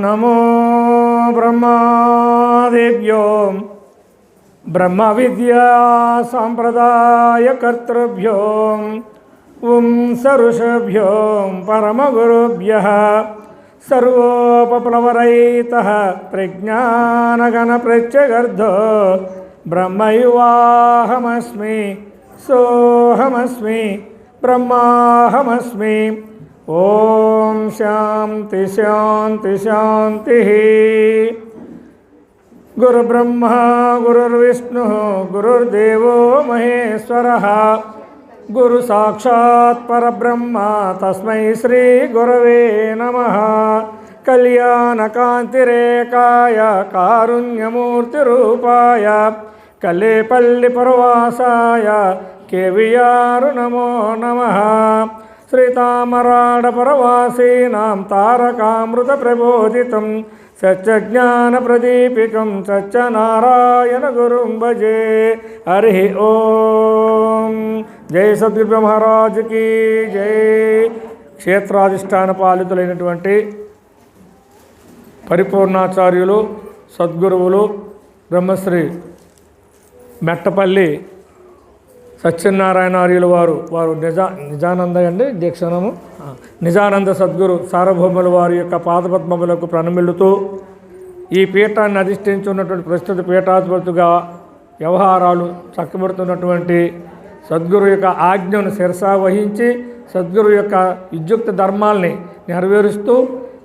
నమో బ్రహ్మాదిభ్యో బ్రహ్మ విద్యా సాంప్రదాయకర్తృభ్యో ఋషభ్యో పరమగురుభ్యః సర్వోపప్లవరహితః ప్రజ్ఞానగణ ప్రత్యగర్ధో బ్రహ్మైవాహమస్మి సోహమస్మి బ్రహ్మాహమస్మి. ఓం శాంతి శాంతి శాంతి. గురుబ్రహ్మ గురుర్విష్ణు గురుర్దేవో మహేశ్వరః గురు సాక్షాత్ పరబ్రహ్మ తస్మై శ్రీ గురవే నమః. కళ్యాణకాంతిరేకాయ కారుణ్యమూర్తిరూపాయ కల్లేపల్లి పరవాసాయ కేవియారు నమో నమః. శ్రీతామరాడ పరవాసీనాం తారకామృత ప్రబోధితం సత్యజ్ఞాన ప్రదీపికం సత్యనారాయణ గురుం భజే. హరి ఓం. జై సద్గురు మహారాజుకి జై. క్షేత్రాధిష్టాన పాలితులైనటువంటి పరిపూర్ణాచార్యులు సద్గురువులు బ్రహ్మశ్రీ మెట్టపల్లి సత్యనారాయణార్యులు వారు నిజానంద అండి దీక్షణము నిజానంద సద్గురు సార్వభౌముల వారి యొక్క పాదపద్మములకు ప్రణమిల్లుతూ ఈ పీఠాన్ని అధిష్ఠించున్నటువంటి ప్రస్తుత పీఠాధిపతులుగా వ్యవహారాలు చక్కబడుతున్నటువంటి సద్గురు యొక్క ఆజ్ఞను శిరసా వహించి సద్గురు యొక్క విద్యుక్త ధర్మాల్ని నెరవేరుస్తూ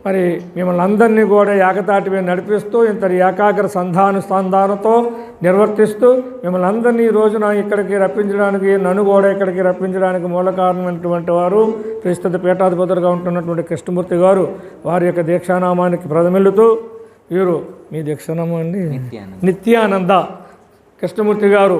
మరి మిమ్మల్ని అందరినీ కూడా ఏకతాటి మీద నడిపిస్తూ ఇంతటి ఏకాగ్ర సంధానంతో నిర్వర్తిస్తూ మిమ్మల్ని అందరినీ ఈ రోజున ఇక్కడికి రప్పించడానికి నన్ను కూడా ఇక్కడికి రప్పించడానికి మూల కారణమైనటువంటి వారు ప్రస్తుత పీఠాధిపతులుగా ఉంటున్నటువంటి కృష్ణమూర్తి గారు వారి యొక్క దీక్షానామానికి ప్రథమిల్లుతూ వీరు మీ దీక్షానామం అండి నిత్యానంద కృష్ణమూర్తి గారు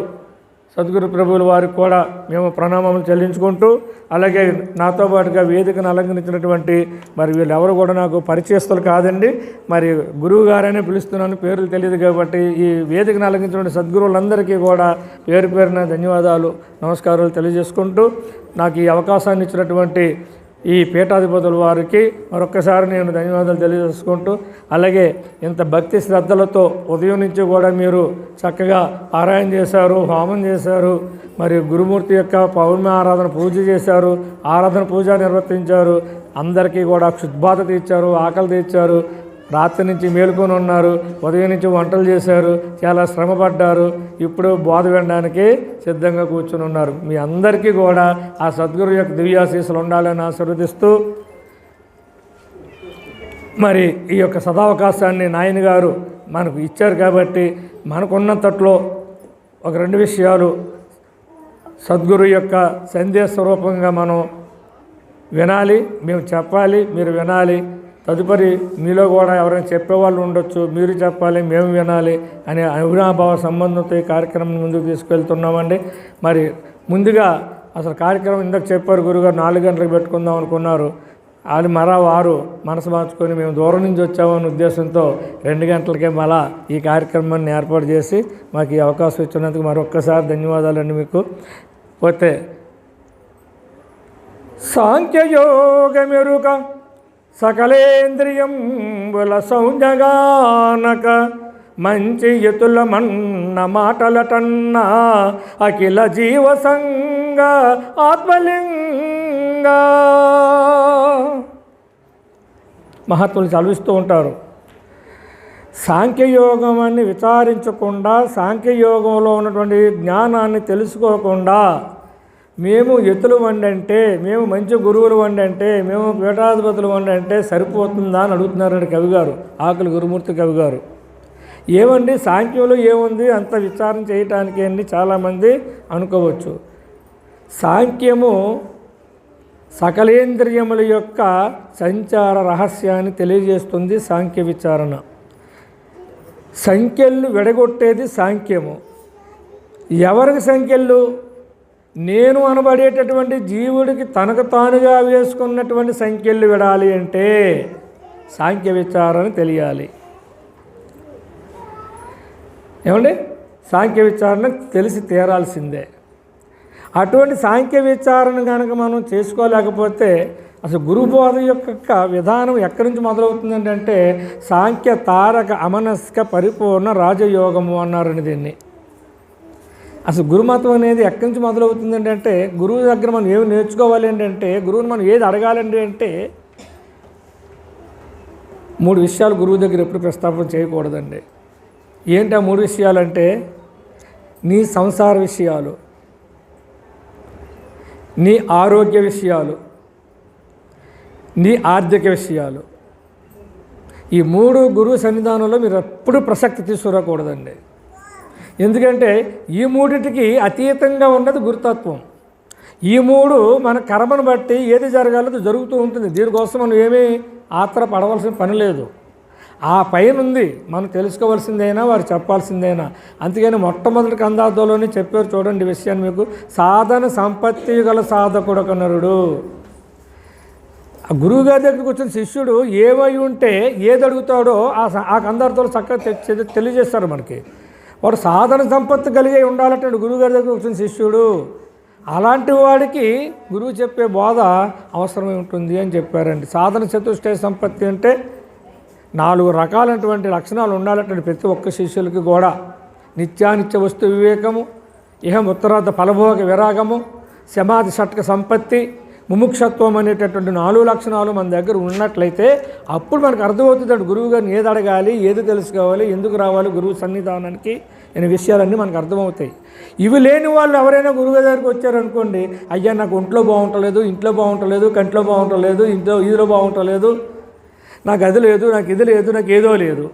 సద్గురు ప్రభువుల వారికి కూడా మేము ప్రణామములు చెల్లించుకుంటూ అలాగే నాతో పాటుగా వేదికను అలంకరించినటువంటి మరి వీళ్ళెవరు కూడా నాకు పరిచయస్తులు కాదండి, మరి గురువు గారనే పిలుస్తున్నాను, పేర్లు తెలియదు కాబట్టి ఈ వేదికను అలంకరించినటువంటి సద్గురువులందరికీ కూడా పేరు పేరున ధన్యవాదాలు నమస్కారాలు తెలియజేసుకుంటూ నాకు ఈ అవకాశాన్ని ఇచ్చినటువంటి ఈ పీఠాధిపతుల వారికి మరొక్కసారి నేను ధన్యవాదాలు తెలియజేసుకుంటూ అలాగే ఇంత భక్తి శ్రద్ధలతో ఉదయం నుంచి కూడా మీరు చక్కగా పారాయణ చేశారు, హోమం చేశారు, మరి గురుమూర్తి యొక్క పౌర్ణమి ఆరాధన పూజ చేశారు, ఆరాధన పూజ నిర్వర్తించారు, అందరికీ కూడా క్షుద్బాధ తీర్చారు, ఆకలి తీర్చారు, రాత్రి నుంచి మేలుకొని ఉన్నారు, ఉదయం నుంచి వంటలు చేశారు, చాలా శ్రమపడ్డారు, ఇప్పుడు బోధ వినడానికి సిద్ధంగా కూర్చుని ఉన్నారు. మీ అందరికీ కూడా ఆ సద్గురు యొక్క దివ్యాశీస్సులు ఉండాలని ఆశీర్వదిస్తూ మరి ఈ యొక్క సదావకాశాన్ని నాయన గారు మనకు ఇచ్చారు కాబట్టి మనకున్నంతట్లో ఒక రెండు విషయాలు సద్గురు యొక్క సందేశ రూపంగా మనం వినాలి, మేము చెప్పాలి, మీరు వినాలి. తదుపరి మీలో కూడా ఎవరైనా చెప్పేవాళ్ళు ఉండొచ్చు, మీరు చెప్పాలి, మేము వినాలి అనే అవినాభావ సంబంధంతో ఈ కార్యక్రమం ముందుకు తీసుకెళ్తున్నామండి. మరి ముందుగా అసలు కార్యక్రమం ఇందాక చెప్పారు గురుగారు 4 గంటలకు పెట్టుకుందాం అనుకున్నారు, వాళ్ళు వారు మనసు మార్చుకొని మేము దూరం నుంచి వచ్చామనే ఉద్దేశంతో 2 గంటలకే మళ్ళా ఈ కార్యక్రమాన్ని ఏర్పాటు చేసి మాకు ఈ అవకాశం ఇచ్చినందుకు మరొక్కసారి ధన్యవాదాలండి మీకు. పోతే సాంఖ్యయోగమెరుక సకలేంద్రియంబుల సౌంజగానక మంచి ఎతుల మన్న మాటలటన్నా అఖిల జీవసంగ ఆత్మలింగ. మహాత్ములు చదివిస్తూ ఉంటారు, సాంఖ్యయోగం అని విచారించకుండా సాంఖ్యయోగంలో ఉన్నటువంటి జ్ఞానాన్ని తెలుసుకోకుండా మేము ఎతులు వండంటే, మేము మంచి గురువులు వండంటే, మేము పీఠాధిపతులు వండంటే సరిపోతుందా అని అడుగుతున్నారండి కవిగారు, ఆకుల గురుమూర్తి కవిగారు. ఏమండి సాంఖ్యంలో ఏముంది అంత విచారణ చేయటానికి అండి చాలామంది అనుకోవచ్చు. సాంఖ్యము సకలేంద్రియముల యొక్క సంచార రహస్యాన్ని తెలియజేస్తుంది సాంఖ్య విచారణ. సంఖ్యలు విడగొట్టేది సాంఖ్యము. ఎవరికి సంఖ్యలు? నేను అనబడేటటువంటి జీవుడికి తనకు తానుగా వేసుకున్నటువంటి సంఖ్యలు విడాలి అంటే సాంఖ్య విచారణ తెలియాలి. ఏమండి సాంఖ్య విచారణ తెలిసి తీరాల్సిందే. అటువంటి సాంఖ్య విచారణ కనుక మనం చేసుకోలేకపోతే అసలు గురుబోధ యొక్క విధానం ఎక్కడి నుంచి మొదలవుతుందండి అంటే సాంఖ్య తారక అమనస్క పరిపూర్ణ రాజయోగము అన్నారని దీన్ని. అసలు గురుమతం అనేది ఎక్కడి నుంచి మొదలవుతుందండి అంటే గురువు దగ్గర మనం ఏమి నేర్చుకోవాలి అంటే గురువుని మనం ఏది అడగాలండి అంటే 3 విషయాలు గురువు దగ్గర ఎప్పుడు ప్రస్తాపన చేయకూడదండి. ఏంటి ఆ 3 విషయాలంటే నీ సంసార విషయాలు, నీ ఆరోగ్య విషయాలు, నీ ఆర్థిక విషయాలు. ఈ 3 గురువు సన్నిధానంలో మీరు ఎప్పుడు ప్రసక్తి తీసుకురాకూడదండి. ఎందుకంటే ఈ 3టికి అతీతంగా ఉన్నది గురుతత్వం. ఈ 3 మన కర్మను బట్టి ఏది జరగాలో జరుగుతూ ఉంటుంది. దీనికోసం మనం ఏమీ ఆత్ర పడవలసిన పని లేదు. ఆ పైన ఉంది మనం తెలుసుకోవాల్సిందైనా వారు చెప్పాల్సిందైనా. అందుకని మొట్టమొదటి కందార్థంలోనే చెప్పారు చూడండి విషయాన్ని మీకు. సాధన సంపత్తి గల సాధకుడు నరుడు. ఆ గురువుగారి దగ్గరికి వచ్చిన శిష్యుడు ఏమై ఉంటే ఏది అడుగుతాడో ఆ కందార్థంలో చక్కగా తెలియజేస్తారు మనకి. వాడు సాధన సంపత్తి కలిగి ఉండాలంటే గురువుగారి దగ్గర వచ్చిన శిష్యుడు. అలాంటి వాడికి గురువు చెప్పే బోధ అవసరమై ఉంటుంది అని చెప్పారండి. సాధన చతుష్టయ సంపత్తి అంటే 4 రకాలైనటువంటి లక్షణాలు ఉండాలంటే ప్రతి ఒక్క శిష్యులకి కూడా నిత్యానిత్య వస్తు వివేకము, ఇహం ఉత్తరార్థ ఫలభోగ విరాగము, సమాధి షట్క సంపత్తి, ముముక్షత్వం అనేటటువంటి 4 లక్షణాలు మన దగ్గర ఉన్నట్లయితే అప్పుడు మనకు అర్థమవుతుంది గురువు గారిని ఏది అడగాలి, ఏది తెలుసుకోవాలి, ఎందుకు రావాలి గురువు సన్నిధానానికి అనే విషయాలన్నీ మనకు అర్థమవుతాయి. ఇవి లేని వాళ్ళు ఎవరైనా గురువు దగ్గరికి వచ్చారనుకోండి, అయ్యా నాకు ఒంట్లో బాగుంటలేదు, ఇంట్లో బాగుంటలేదు, కంట్లో బాగుంటలేదు, ఇదిలో బాగుంటలేదు, నాకు అది లేదు, నాకు ఇది లేదు, నాకు ఏదో లేదు.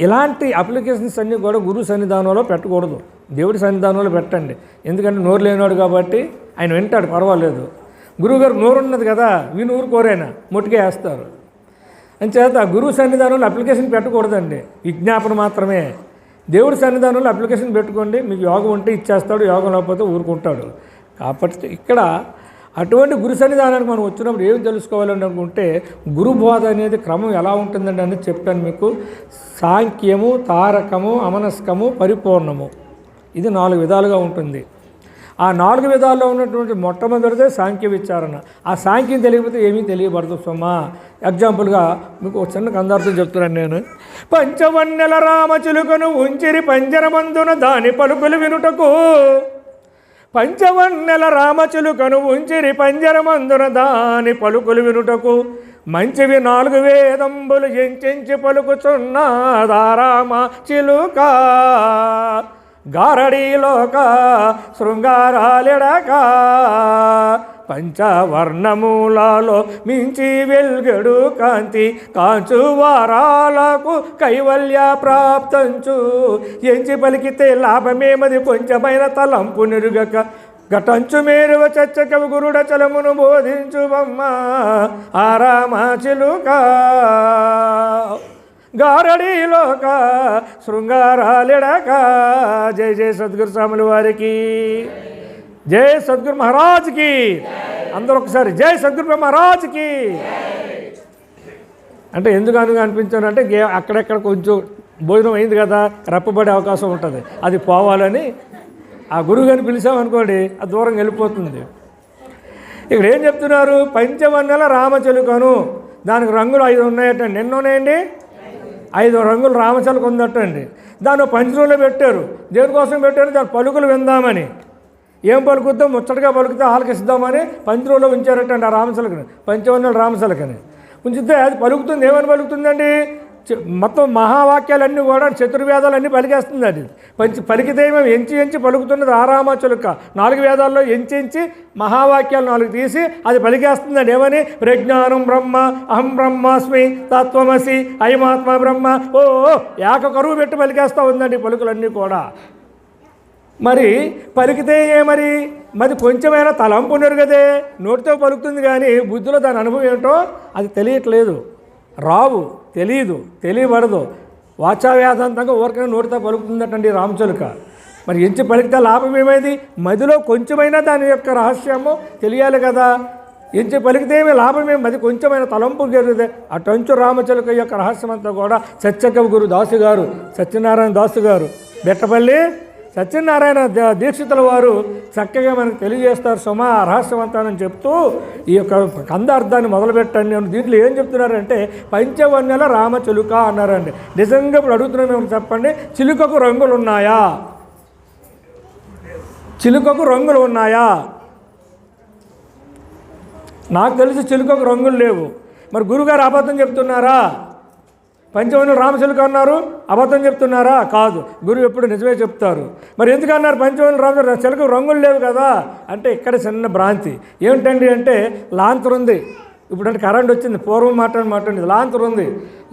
ఇలాంటి అప్లికేషన్స్ అన్నీ కూడా గురువు సన్నిధానంలో పెట్టకూడదు. దేవుడి సన్నిధానంలో పెట్టండి. ఎందుకంటే నోరు లేనివాడు కాబట్టి ఆయన వింటాడు, పర్వాలేదు. గురువుగారు నోరు ఉన్నది కదా, వీళ్ళు ఊరు కోరైనా మొట్టిగా వేస్తారు. అంచేత గురువు సన్నిధానంలో అప్లికేషన్ పెట్టకూడదండి, విజ్ఞాపన మాత్రమే. దేవుడి సన్నిధానంలో అప్లికేషన్ పెట్టుకోండి. మీకు యోగం ఉంటే ఇచ్చేస్తాడు, యోగం లేకపోతే ఊరుకుంటాడు. కాబట్టి ఇక్కడ అటువంటి గురు సన్నిధానానికి మనం వచ్చినప్పుడు ఏం తెలుసుకోవాలని అనుకుంటే గురు బోధ అనేది క్రమం ఎలా ఉంటుందండి అనేది చెప్పాను మీకు. సాంఖ్యము, తారకము, అమనస్కము, పరిపూర్ణము. ఇది 4 విధాలుగా ఉంటుంది. ఆ 4 విధాల్లో ఉన్నటువంటి మొట్టమొదటిదే సాంఖ్య విచారణ. ఆ సాంఖ్యం తెలియకపోతే ఏమీ తెలియబడదు సుమా. ఎగ్జాంపుల్గా మీకు ఒక చిన్న కందార్థం చెప్తున్నాను నేను. పంచవన్నెల రామచిలుకను ఉంచిరి పంజరమందున దాని పలుకులు వినుటకు, పంచవన్నెల రామచిలుకను ఉంచిరి పంజరమందున దాని పలుకులు వినుటకు, మంచివి 4 వేదంబులు ఎంచెంచి పలుకుచున్నాదా రామ చిలుక, గారడీలోక శృంగారాలెడక, పంచవర్ణమూలలో మించి వెల్గెడు కాంతి కాంచు వారాలకు కైవల్య ప్రాప్తంచు, ఎంచి పలికితే లాభమేమది కొంచెమైన తలంపు నిరుగక, ఘటంచు మేరువ చచ్చకవి గురుడ చలమును బోధించు బొమ్మ ఆరామ చిలుక, గారడీలోక శృంగారాలెడక. జై జై సద్గురు స్వాముల వారికి, జై సద్గురు మహారాజ్కి. అందరూ ఒకసారి జై సద్గురు మహారాజ్కి. అంటే ఎందుకు అందుకు అనిపించానంటే అక్కడెక్కడ కొంచెం భోజనం అయింది కదా, రెప్పబడే అవకాశం ఉంటుంది. అది పోవాలని ఆ గురువుగారిని పిలిచామనుకోండి, అది దూరం వెళ్ళిపోతుంది. ఇక్కడ ఏం చెప్తున్నారు? పంచవన్నెల రామచిలుకను, దానికి రంగులు 5 ఉన్నాయటండి. ఎన్ని ఉన్నాయండి? 5 రంగులు రామచిలుక ఉందటండి. దాన్ని పంచరంలో పెట్టారు. దేనికోసం పెట్టారు? దాని పలుకులు విందామని. ఏం పలుకుద్దాం, ముచ్చటగా పలుకుతే ఆలకిస్తామని పంచరంలో ఉంచారటండి ఆ రామచిలుకని, పంచవన్నెల రామచిలుకని ఉంచితే అది పలుకుతుంది. ఏమని పలుకుతుందండి? మొత్తం మహావాక్యాలన్నీ కూడా చతుర్వేదాలన్నీ పలికేస్తుంది. అది పలికితే మేము ఎంచి పలుకుతున్నది ఆ రామచిలుక. 4 వేదాల్లో ఎంచి మహావాక్యాలు 4 తీసి అది పలికేస్తుందండి. ఏమని? ప్రజ్ఞానం బ్రహ్మ, అహం బ్రహ్మాస్మి, తత్వమసి, అయమాత్మ బ్రహ్మ. ఏక కరువు పెట్టి పలికేస్తూ ఉందండి పలుకులన్నీ కూడా. మరి పలికితే మరి కొంచెమైనా తలంపు నెరుగదే. నోటితో పలుకుతుంది కానీ బుద్ధిలో దాని అనుభవం ఏమిటో అది తెలియట్లేదు, రావు, తెలియబడదు. వాచావ్యాధంతంగా ఊరికైనా నోటితో పలుకుతుందటండి రామచిలుక. మరి ఎంచి పలికితే లాభం ఏమైంది? మదిలో కొంచెమైనా దాని యొక్క రహస్యము తెలియాలి కదా. ఎంచి పలికితే ఏమి లాభమేమి? అది కొంచెమైన తలంపు జరిగితే అటంచు రామచిలుక యొక్క రహస్యం అంతా కూడా సత్యకవి గురు దాసు గారు, సత్యనారాయణ దాసు గారు, బెట్టపల్లి సత్యనారాయణ దీక్షితుల వారు చక్కగా మనకు తెలియజేస్తారు సుమా రహస్యవంతానని చెప్తూ ఈ యొక్క కందార్థాన్ని మొదలుపెట్టండి. దీంట్లో ఏం చెప్తున్నారంటే పంచవన్యల రామ చిలుక అన్నారండి. నిజంగా ఇప్పుడు అడుగుతున్నాం మేము, చెప్పండి, చిలుకకు రంగులు ఉన్నాయా? చిలుకకు రంగులు ఉన్నాయా? నాకు తెలిసి చిలుకకు రంగులు లేవు. మరి గురుగారు అబద్ధం చెప్తున్నారా? పంచవన్యులు రామచిలుక అన్నారు, అబద్ధం చెప్తున్నారా? కాదు, గురువు ఎప్పుడు నిజమే చెప్తారు. మరి ఎందుకన్నారు పంచవన్యులు రామచిలుక రంగులు లేవు కదా అంటే ఇక్కడ చిన్న భ్రాంతి. ఏమిటండి అంటే లాంతర్ ఉంది. ఇప్పుడు అంటే కరెంట్ వచ్చింది, పూర్వం మాట్లాడి లాంతర్ ఉంది.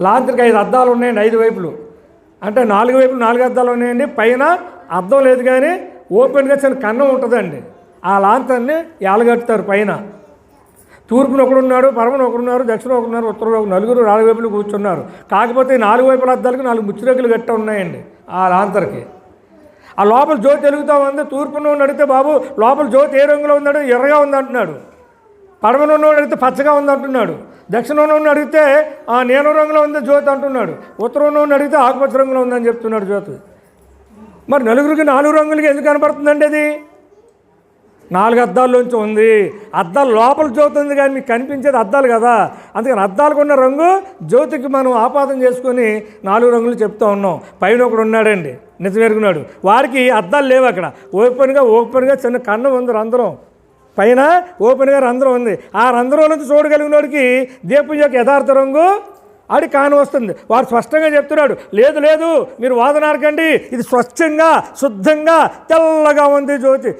లాంతర్కి 5 అద్దాలు ఉన్నాయండి, 5 వైపులు. అంటే 4 వైపులు 4 అద్దాలు ఉన్నాయండి. పైన అద్దం లేదు కానీ ఓపెన్గా చిన్న కన్నం ఉంటుందండి. ఆ లాంతర్ని ఏలగట్టుతారు పైన. తూర్పున ఒకడున్నాడు, పరమన ఒకడున్నారు, దక్షిణ ఒకడున్నారు, ఉత్తరంలో నలుగురు 4 వైపులు కూర్చున్నారు. కాకపోతే 4 వైపుల అద్దాలకు 4 ముచ్చిరేకులు గట్ట ఉన్నాయండి ఆ లాంతర్కి. ఆ లోపల జ్యోతి వెలుగుతూ ఉంది. తూర్పున ఉన్న అడిగితే బాబు లోపల జ్యోతి ఏ రంగులో ఉందంటే ఎర్రగా ఉందంటున్నాడు. పడమన ఉన్నవాడు అడిగితే పచ్చగా ఉందంటున్నాడు. దక్షిణంలో ఉన్న అడిగితే నీలం రంగులో ఉంది జ్యోతి అంటున్నాడు. ఉత్తరంలో ఉన్న అడిగితే ఆకుపచ్చ రంగులో ఉందని చెప్తున్నాడు జ్యోతి. మరి నలుగురికి 4 రంగులకి ఎందుకు కనపడుతుందండి? అది 4 అద్దాల్లోంచి ఉంది. అద్దాలు లోపల జ్యోతి ఉంది కానీ మీకు కనిపించేది అద్దాలు కదా. అందుకని అద్దాలకు ఉన్న రంగు జ్యోతికి మనం ఆపాదన చేసుకొని 4 రంగులు చెప్తూ ఉన్నాం. పైన ఒకడు ఉన్నాడండి నిజమెరుగున్నాడు, వారికి అద్దాలు లేవు. అక్కడ ఓపెన్గా చిన్న కన్నం ఉంది, రంధ్రం. పైన ఓపెన్గా రంధ్రం ఉంది. ఆ రంధ్రం నుంచి చూడగలిగినోడికి దీపం యొక్క యథార్థ రంగు ఆడి కాని వస్తుంది. వాడు స్పష్టంగా చెప్తున్నాడు, లేదు లేదు మీరు వాదనారకండి, ఇది స్వచ్ఛంగా శుద్ధంగా తెల్లగా ఉంది జ్యోతి,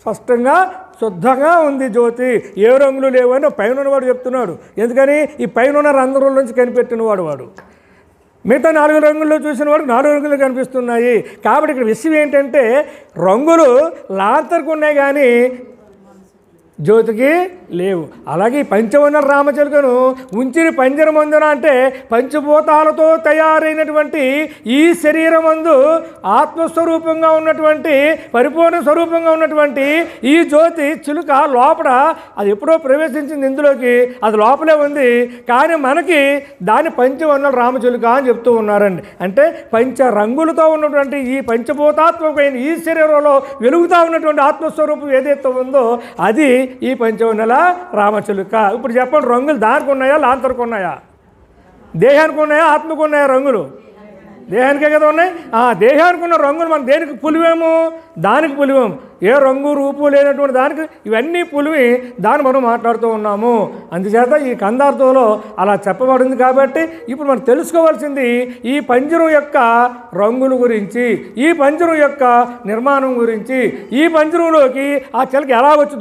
స్పష్టంగా శుద్ధంగా ఉంది జ్యోతి, ఏ రంగులు లేవు అని పైన ఉన్నవాడు చెప్తున్నాడు. ఎందుకని ఈ పైన ఉన్న రంధ్రం నుంచి కనిపెట్టినవాడు వాడు. మిగతా 4 రంగుల్లో చూసిన వాడు 4 రంగులు కనిపిస్తున్నాయి. కాబట్టి ఇక్కడ విషయం ఏంటంటే రంగులు లాంతర్కు ఉన్నాయి కానీ జ్యోతికి లేవు. అలాగే పంచవన్యుల రామచిలుకను ఉంచిన పంజరమందున అంటే పంచభూతాలతో తయారైనటువంటి ఈ శరీరమందు ఆత్మస్వరూపంగా ఉన్నటువంటి పరిపూర్ణ స్వరూపంగా ఉన్నటువంటి ఈ జ్యోతి చిలుక లోపల అది ఎప్పుడో ప్రవేశించింది ఇందులోకి, అది లోపలే ఉంది. కానీ మనకి దాని పంచవన్యుల రామచిలుక అని చెప్తూ ఉన్నారండి. అంటే పంచ రంగులతో ఉన్నటువంటి ఈ పంచభూతాత్మకమైన ఈ శరీరంలో వెలుగుతూ ఉన్నటువంటి ఆత్మస్వరూపం ఏదైతే ఉందో అది ఈ పంచవన్యుల రామచిలుక. ఇప్పుడు చెప్పండి, రంగులు దానికి ఉన్నాయా లాంతర్కు ఉన్నాయా? దేహానికి ఉన్నాయా ఆత్మకు ఉన్నాయా? రంగులు దేహానికే కదా ఉన్నాయి. దేహానికి ఉన్న రంగులు మనం దేనికి పులివేము? దానికి పులివేము. ఏ రంగు రూపు లేనటువంటి దానికి ఇవన్నీ పులివి దాన్ని మనం మాట్లాడుతూ ఉన్నాము. అందుచేత ఈ కందార్థంలో అలా చెప్పబడింది. కాబట్టి ఇప్పుడు మనం తెలుసుకోవాల్సింది ఈ పంజరం యొక్క రంగుల గురించి, ఈ పంజరం యొక్క నిర్మాణం గురించి, ఈ పంజరంలోకి ఆ చిలక ఎలా వచ్చి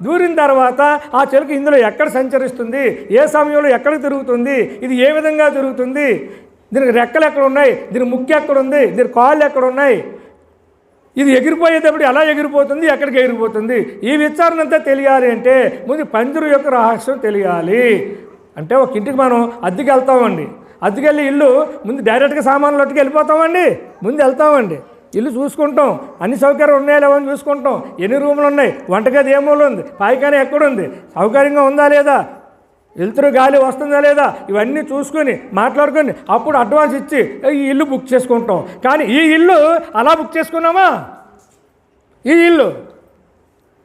దూరిన తర్వాత ఆ చిలక ఇందులో ఎక్కడ సంచరిస్తుంది, ఏ సమయంలో ఎక్కడ తిరుగుతుంది, ఇది ఏ విధంగా తిరుగుతుంది, దీనికి రెక్కలు ఎక్కడ ఉన్నాయి, దీని ముక్కు ఎక్కడ ఉంది, దీని కాళ్ళు ఎక్కడ ఉన్నాయి, ఇది ఎగిరిపోయేటప్పుడు ఎలా ఎగిరిపోతుంది, ఎక్కడికి ఎగిరిపోతుంది, ఈ విచారణ అంతా తెలియాలి అంటే ముందు పంజరం యొక్క రహస్యం తెలియాలి. అంటే ఒక ఇంటికి మనం అద్దెకి వెళ్తామండి, అద్దెకెళ్ళి ఇల్లు ముందు డైరెక్ట్గా సామాన్లు అట్టుకు వెళ్ళిపోతామండి, ముందు వెళ్తామండి, ఇల్లు చూసుకుంటాం, అన్ని సౌకర్యాలు ఉన్నాయా లేవని చూసుకుంటాం, ఎన్ని రూములు ఉన్నాయి, వంటగది ఏ మూల ఉంది, పాయిఖాన ఎక్కడుంది, సౌకర్యంగా ఉందా లేదా, వెళ్తురు గాలి వస్తుందా లేదా, ఇవన్నీ చూసుకొని మాట్లాడుకొని అప్పుడు అడ్వాన్స్ ఇచ్చి ఈ ఇల్లు బుక్ చేసుకుంటాం. కానీ ఈ ఇల్లు అలా బుక్ చేసుకున్నామా? ఈ ఇల్లు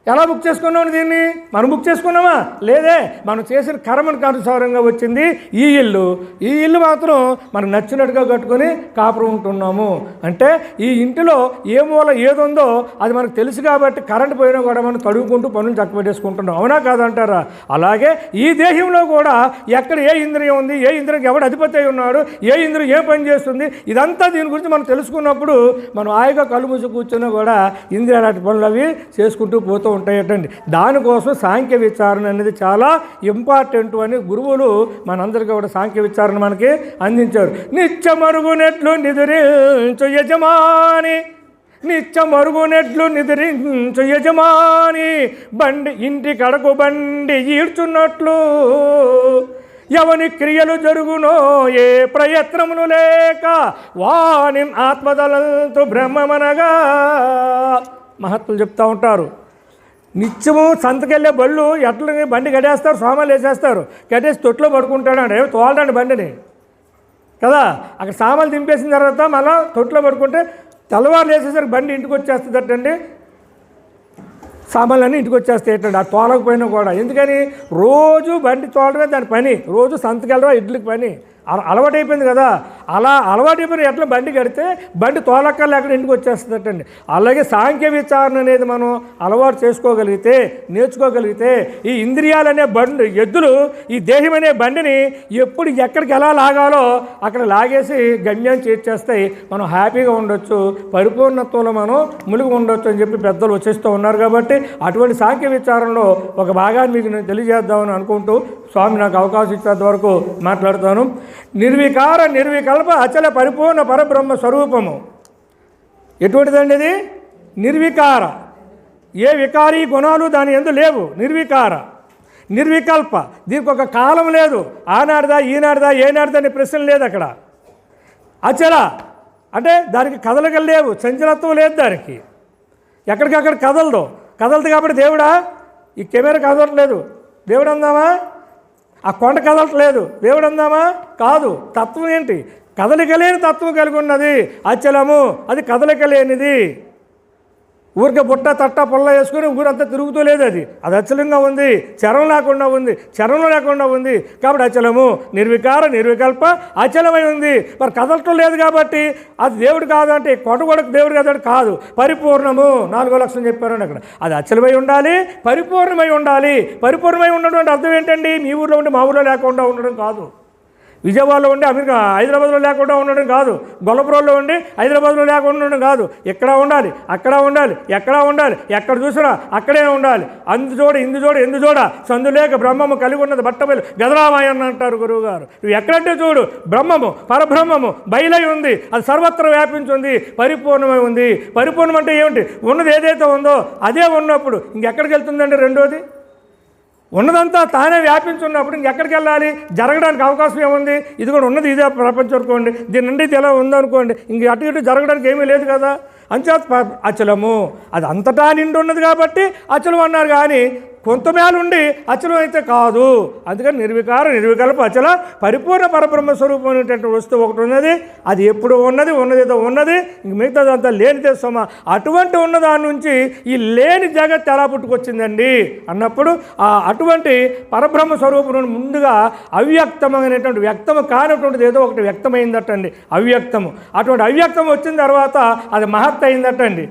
ఎలా బుక్ చేసుకున్నామని దీన్ని మనం బుక్ చేసుకున్నామా? లేదే. మనం చేసిన కర్మకు అనుసారంగా వచ్చింది ఈ ఇల్లు. ఈ ఇల్లు మాత్రం మనకు నచ్చినట్టుగా కట్టుకొని కాపురం ఉంటున్నాము. అంటే ఈ ఇంటిలో ఏ మూల ఏది ఉందో అది మనకు తెలుసు కాబట్టి కరెంటు పోయినా కూడా మనం తడుగుకుంటూ పనులు చక్కబెట్టేసుకుంటున్నాం. అవునా కాదంటారా? అలాగే ఈ దేహంలో కూడా ఎక్కడ ఏ ఇంద్రియం ఉంది, ఏ ఇంద్రియం ఎవడు అధిపతి అయి ఉన్నాడు, ఏ ఇంద్రియం ఏ పని చేస్తుంది, ఇదంతా దీని గురించి మనం తెలుసుకున్నప్పుడు మనం హాయిగా కళ్ళు మూసి కూర్చున్నా కూడా ఇంద్రియాల పనులు అవి చేసుకుంటూ పోతూ ఉంటాయటండి. దానికోసం సాంఖ్య విచారణ అనేది చాలా ఇంపార్టెంట్ అని గురువులు మనందరికీ కూడా సాంఖ్య విచారణ మనకి అందించారు. నిత్యమరుగునెట్లు నిద్రించు యజమాని, నిత్యమరుగునెట్లు నిద్రించు యజమాని, బండి ఇంటి కడకు బండి ఈడ్చున్నట్లు ఎవని క్రియలు జరుగునో ఏ ప్రయత్నములు లేక వాని ఆత్మదలంతో బ్రహ్మమనగా మహత్తులు చెప్తూ ఉంటారు. నిత్యము సంతకెళ్ళే బళ్ళు ఎట్లని బండి కట్టేస్తారు, సామాన్లు వేసేస్తారు, కట్టేసి తొట్లో పడుకుంటాడు, తోలడండి బండిని కదా. అక్కడ సామాన్లు దింపేసిన తర్వాత మళ్ళీ తొట్లో పడుకుంటే తెల్లవారు వేసేసరికి బండి ఇంటికి వచ్చేస్తుందటండి, సామాన్లన్నీ ఇంటికి వచ్చేస్తాయి ఆ తోలకపోయినా కూడా. ఎందుకని? రోజు బండి తోలడమే దాని పని, రోజు సంతకెళ్ళడం ఇడ్లీకి పని, అలవాటైపోయింది కదా. అలా అలవాటైపోయిన ఎట్లా బండి కడితే బండి తోలక్కర్లు ఎక్కడ ఇంటికి వచ్చేస్తుందటండి. అలాగే సాంఖ్య విచారణ అనేది మనం అలవాటు చేసుకోగలిగితే, నేర్చుకోగలిగితే, ఈ ఇంద్రియాలు అనే బండి ఎద్దులు ఈ దేహం అనే బండిని ఎప్పుడు ఎక్కడికి ఎలా లాగాలో అక్కడ లాగేసి గమ్యాన్ని చేర్చేస్తాయి. మనం హ్యాపీగా ఉండొచ్చు, పరిపూర్ణత్వంలో మనం మునిగి ఉండొచ్చు అని చెప్పి పెద్దలు వచ్చేస్తూ ఉన్నారు. కాబట్టి అటువంటి సాంఖ్య విచారణలో ఒక భాగాన్ని మీకు నేను తెలియజేద్దామని అనుకుంటూ స్వామి నాకు అవకాశం ఇచ్చేంత వరకు మాట్లాడుతాను. నిర్వికార నిర్వికల్ప అచల పరిపూర్ణ పరబ్రహ్మ స్వరూపము. ఎటువంటిదండి ఇది? నిర్వికార, ఏ వికారీ గుణాలు దాని యందు లేవు. నిర్వికార నిర్వికల్ప, దీనికి ఒక కాలం లేదు, ఆనాడుదా ఈనాడుదా ఏనాడుదా అనే ప్రశ్న లేదు అక్కడ. అచల అంటే దానికి కదలికలు లేవు, చంచలత్వం లేదు దానికి, ఎక్కడికక్కడ కదలదు కాబట్టి దేవుడా ఈ కెమెరా కదలట్లేదు దేవుడు అందామా, ఆ కొండ కదలట్లేదు దేవుడు అందామా, కాదు. తత్వం ఏంటి? కదలిక లేని తత్వం కలిగి ఉన్నది అచలము, అది కదలిక లేనిది. ఊరికే బుట్ట తట్ట పొల్ల వేసుకొని ఊరంతా తిరుగుతూ లేదు, అది అచలంగా ఉంది, చరం లేకుండా ఉంది. కాబట్టి అచలము, నిర్వికార నిర్వికల్ప అచలమై ఉంది. మరి కదలటం లేదు కాబట్టి అది దేవుడు కాదంటే, కొండగొడకు దేవుడు కాదంటే కాదు, పరిపూర్ణము. 4వ లక్షణం చెప్పారండి అక్కడ. అది అచలమై ఉండాలి, పరిపూర్ణమై ఉండాలి. పరిపూర్ణమై ఉండడం అంటే అర్థం ఏంటండి? మీ ఊళ్ళో ఉండి మా ఊళ్ళో లేకుండా ఉండడం కాదు, విజయవాడలో ఉండి హైదరాబాద్లో లేకుండా ఉండడం కాదు, గొల్లపురంలో ఉండి హైదరాబాద్లో లేకుండా ఉండడం కాదు. ఎక్కడ ఉండాలి, అక్కడ ఉండాలి, ఎక్కడ ఉండాలి, ఎక్కడ చూసినా అక్కడే ఉండాలి. ఇందు చూడ సందులేక బ్రహ్మము కలిగి ఉన్నది బట్టబయలు గదరామాయణ అంటారు గురువుగారు. నువ్వు ఎక్కడంటే చూడు, బ్రహ్మము పరబ్రహ్మము బయలై ఉంది, అది సర్వత్ర వ్యాపించింది, పరిపూర్ణమై ఉంది. పరిపూర్ణం అంటే ఏమిటి? ఉన్నది ఏదైతే ఉందో అదే ఉన్నప్పుడు ఇంకెక్కడికి వెళ్తుందండి? రెండోది, ఉన్నదంతా తానే వ్యాపించున్నప్పుడు ఇంకెక్కడికి వెళ్ళాలి? జరగడానికి అవకాశం ఏముంది? ఇది కూడా ఉన్నది ఇదే ప్రపంచం అనుకోండి, దీని నుండి ఇది ఎలా ఉందనుకోండి, ఇంక అటు ఇటు జరగడానికి ఏమీ లేదు కదా. అంచేత అచలము, అది అంతటా నిండి ఉన్నది కాబట్టి అచలం అన్నారు, కానీ కొంతమేళ ఉండి అచలం అయితే కాదు. అందుకని నిర్వికార నిర్వికల్ప అచల పరిపూర్ణ పరబ్రహ్మ స్వరూపం అనేటువంటి వస్తువు ఒకటి ఉన్నది, అది ఎప్పుడు ఉన్నదేదో ఉన్నది, ఇంక మిగతాదంతా లేనిదే సొమ్మ. అటువంటి ఉన్నదాని నుంచి ఈ లేని జగత్ ఎలా పుట్టుకొచ్చిందండి అన్నప్పుడు అటువంటి పరబ్రహ్మ స్వరూపం ముందుగా అవ్యక్తమైనటువంటి, వ్యక్తము కానటువంటిది ఏదో ఒకటి వ్యక్తమైందటండి, అవ్యక్తము. అటువంటి అవ్యక్తం వచ్చిన తర్వాత అది మహత్ అయిందటండి.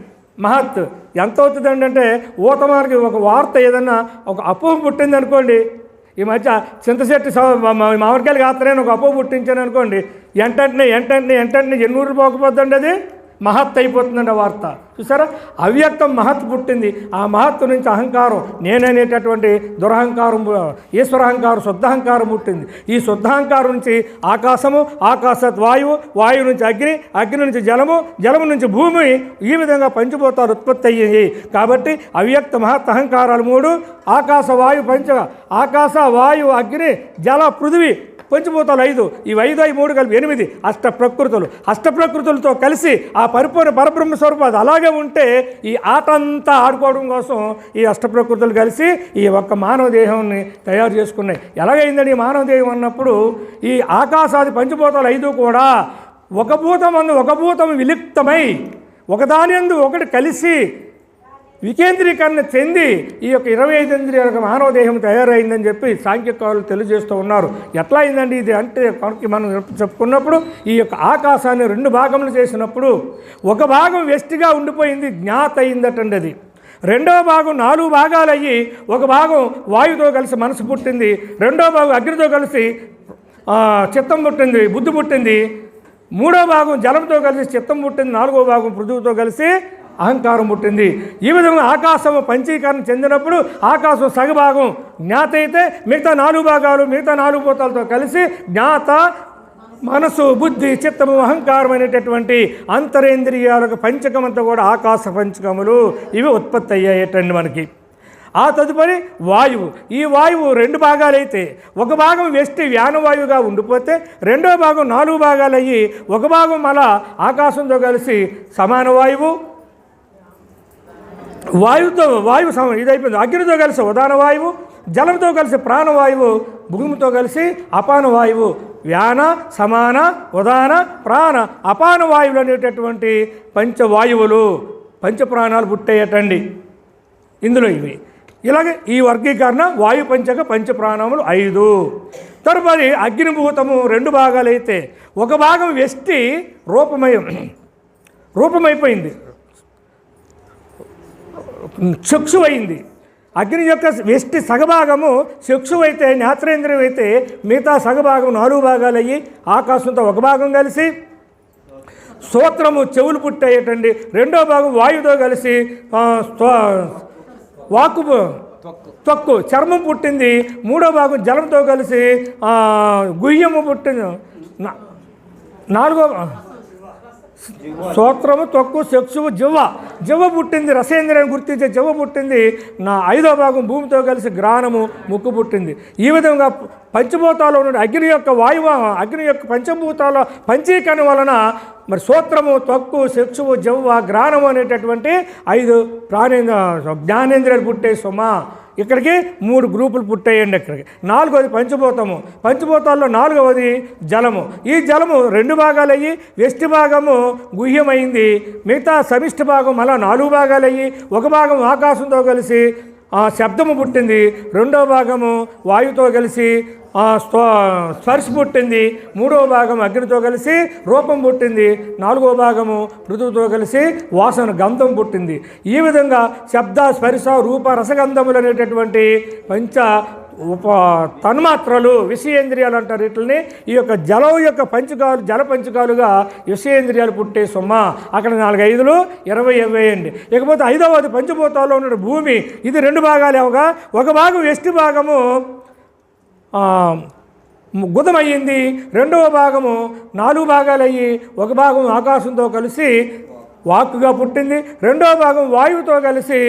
మహత్ ఎంత అవుతుందండి అంటే, ఊతమానికి ఒక వార్త ఏదన్నా ఒక అపోహ పుట్టింది అనుకోండి, ఈ మధ్య చింతశెట్టి మామిడికాయలు కాస్తనే ఒక అపోహ పుట్టించాను అనుకోండి, ఎంటంటే ఎన్ని ఊర్లు పోకపోద్దండి, అది మహత్ అయిపోతుందండి ఆ వార్త. చూసారా? అవ్యక్తం మహత్ పుట్టింది. ఆ మహత్తు నుంచి అహంకారం, నేననేటటువంటి దురహంకారం, ఈశ్వరహంకారం, శుద్ధహంకారం పుట్టింది. ఈ శుద్ధహంకారం నుంచి ఆకాశము, ఆకాశత్ వాయువు, వాయువు నుంచి అగ్ని, అగ్ని నుంచి జలము, జలము నుంచి భూమి, ఈ విధంగా పంచభూతాలు ఉత్పత్తి అయ్యాయి. కాబట్టి అవ్యక్త మహత్ అహంకారాలు 3, ఆకాశ వాయు పంచగా, ఆకాశ వాయు అగ్ని జల పృథివీ పంచభూతాలు 5, ఈ 5 3 కలిపి 8 అష్టప్రకృతులతో కలిసి ఆ పరిపూర్ణ పరబ్రహ్మ స్వరూపం అది అలాగే ఉంటే, ఈ ఆట అంతా ఆడుకోవడం కోసం ఈ అష్టప్రకృతులు కలిసి ఈ ఒక్క మానవ దేహాన్ని తయారు చేసుకున్నాయి. ఎలాగైందండి ఈ మానవ దేహం అన్నప్పుడు, ఈ ఆకాశాది పంచభూతాలు 5 కూడా ఒక భూతం విలిప్తమై ఒకదాని యందు ఒకటి కలిసి వికేంద్రీకరణ చెంది ఈ యొక్క 25 ఇంద్రియాలకు మానవ దేహం తయారైందని చెప్పి సాంఖ్యకారులు తెలియజేస్తూ ఉన్నారు. ఎట్లా అయిందండి ఇది అంటే, కనుక మనం చెప్పుకున్నప్పుడు ఈ యొక్క ఆకాశాన్ని 2 భాగములు చేసినప్పుడు ఒక భాగం వెస్టిగా ఉండిపోయింది, జ్ఞాత అయిందటండి. అది రెండవ భాగం 4 భాగాలు అయ్యి, ఒక భాగం వాయువుతో కలిసి మనసు పుట్టింది, రెండవ భాగం అగ్నితో కలిసి చిత్తం పుట్టింది, బుద్ధి పుట్టింది, మూడవ భాగం జలంతో కలిసి చిత్తం పుట్టింది, 4వ భాగం పృథువుతో కలిసి అహంకారం పుట్టింది. ఈ విధంగా ఆకాశము పంచీకరణ చెందినప్పుడు ఆకాశం సగభాగం జ్ఞాత అయితే, మిగతా 4 భాగాలు మిగతా 4 భూతాలతో కలిసి జ్ఞాత, మనసు, బుద్ధి, చిత్తము, అహంకారం అనేటటువంటి అంతరేంద్రియాలకు పంచకమంతా కూడా ఆకాశ పంచకములు ఇవి ఉత్పత్తి అయ్యాయటండి మనకి. ఆ తదుపరి వాయువు. ఈ వాయువు 2 భాగాలైతే, ఒక భాగం వెష్టి వ్యానవాయువుగా ఉండిపోతే, రెండో భాగం 4 భాగాలు అయ్యి, ఒక భాగం మళ్ళా ఆకాశంతో కలిసి సమాన వాయువు, వాయువు ఇదైపోయింది. అగ్నితో కలిసి ఉదాన వాయువు, జలంతో కలిసి ప్రాణవాయువు, భూమితో కలిసి అపాన వాయువు, వ్యాన సమాన ఉదాన ప్రాణ అపాన వాయువులు అనేటటువంటి పంచవాయువులు పంచప్రాణాలు పుట్టేయటండి ఇందులో ఇవి. ఇలాగే ఈ వర్గీకరణ వాయు పంచక పంచప్రాణములు 5. తదుపరి అగ్నిభూతము 2 భాగాలైతే ఒక భాగం వ్యష్టి రూపమైపోయింది, చక్షువైంది. అగ్ని యొక్క వ్యష్టి సగభాగము చక్షువు అయితే జ్ఞాత్రేంద్రియం అయితే మిగతా సగభాగం 4 భాగాలు అయ్యి ఆకాశంతో ఒక భాగం కలిసి స్తోత్రము చెవులు పుట్టేయటండి. 2వ భాగం వాయువుతో కలిసి వాక్కు త్వక్కు చర్మం పుట్టింది. 3వ భాగం జలంతో కలిసి గుహ్యము పుట్టింది. 4వ స్తోత్రము త్వక్కు చక్షువు జివ్వ పుట్టింది, రసేంద్రియాన్ని గుర్తించే జివ్వ పుట్టింది. 5వ భాగం భూమితో కలిసి గ్రాణము ముక్కు పుట్టింది. ఈ విధంగా పంచభూతాల్లో ఉన్న అగ్ని యొక్క వాయువు అగ్ని యొక్క పంచభూతాల పంచీకరణ వలన మరి స్తోత్రము త్వక్కు చక్షువు జివ్వ గ్రాణము అనేటటువంటి 5 జ్ఞానేంద్రియాలు పుట్టే సుమా. ఇక్కడికి 3 గ్రూపులు పుట్టాయండి. ఇక్కడికి 4వది పంచభూతాల్లో 4వది జలము. ఈ జలము 2 భాగాలు అయ్యి వ్యష్టి భాగము గుహ్యమైంది, మిగతా సమిష్టి భాగం అలా 4 భాగాలు అయ్యి ఒక భాగం ఆకాశంతో కలిసి శబ్దము పుట్టింది, 2వ భాగము వాయువుతో కలిసి స్పర్శ పుట్టింది, 3వ భాగం అగ్నితో కలిసి రూపం పుట్టింది, 4వ భాగము పృథువుతో కలిసి వాసన గంధం పుట్టింది. ఈ విధంగా శబ్ద స్పర్శ రూప రసగంధములు అనేటటువంటి తన్మాత్రలు విషయేంద్రియాలు అంటారు. వీటిని ఈ యొక్క జలం యొక్క జల పంచకాలుగా విషయేంద్రియాలు పుట్టే సుమ్మ. అక్కడ 4 5లు 20 అండి. ఇకపోతే 5వది పంచభూతాల్లో ఉన్న భూమి. ఇది 2 భాగాలు అవగా ఒక భాగం వ్యష్టి భాగము గుదమయ్యింది, 2వ భాగము 4 భాగాలు అయ్యి ఒక భాగం ఆకాశంతో కలిసి వాక్కుగా పుట్టింది, 2వ భాగం వాయువుతో కలిసి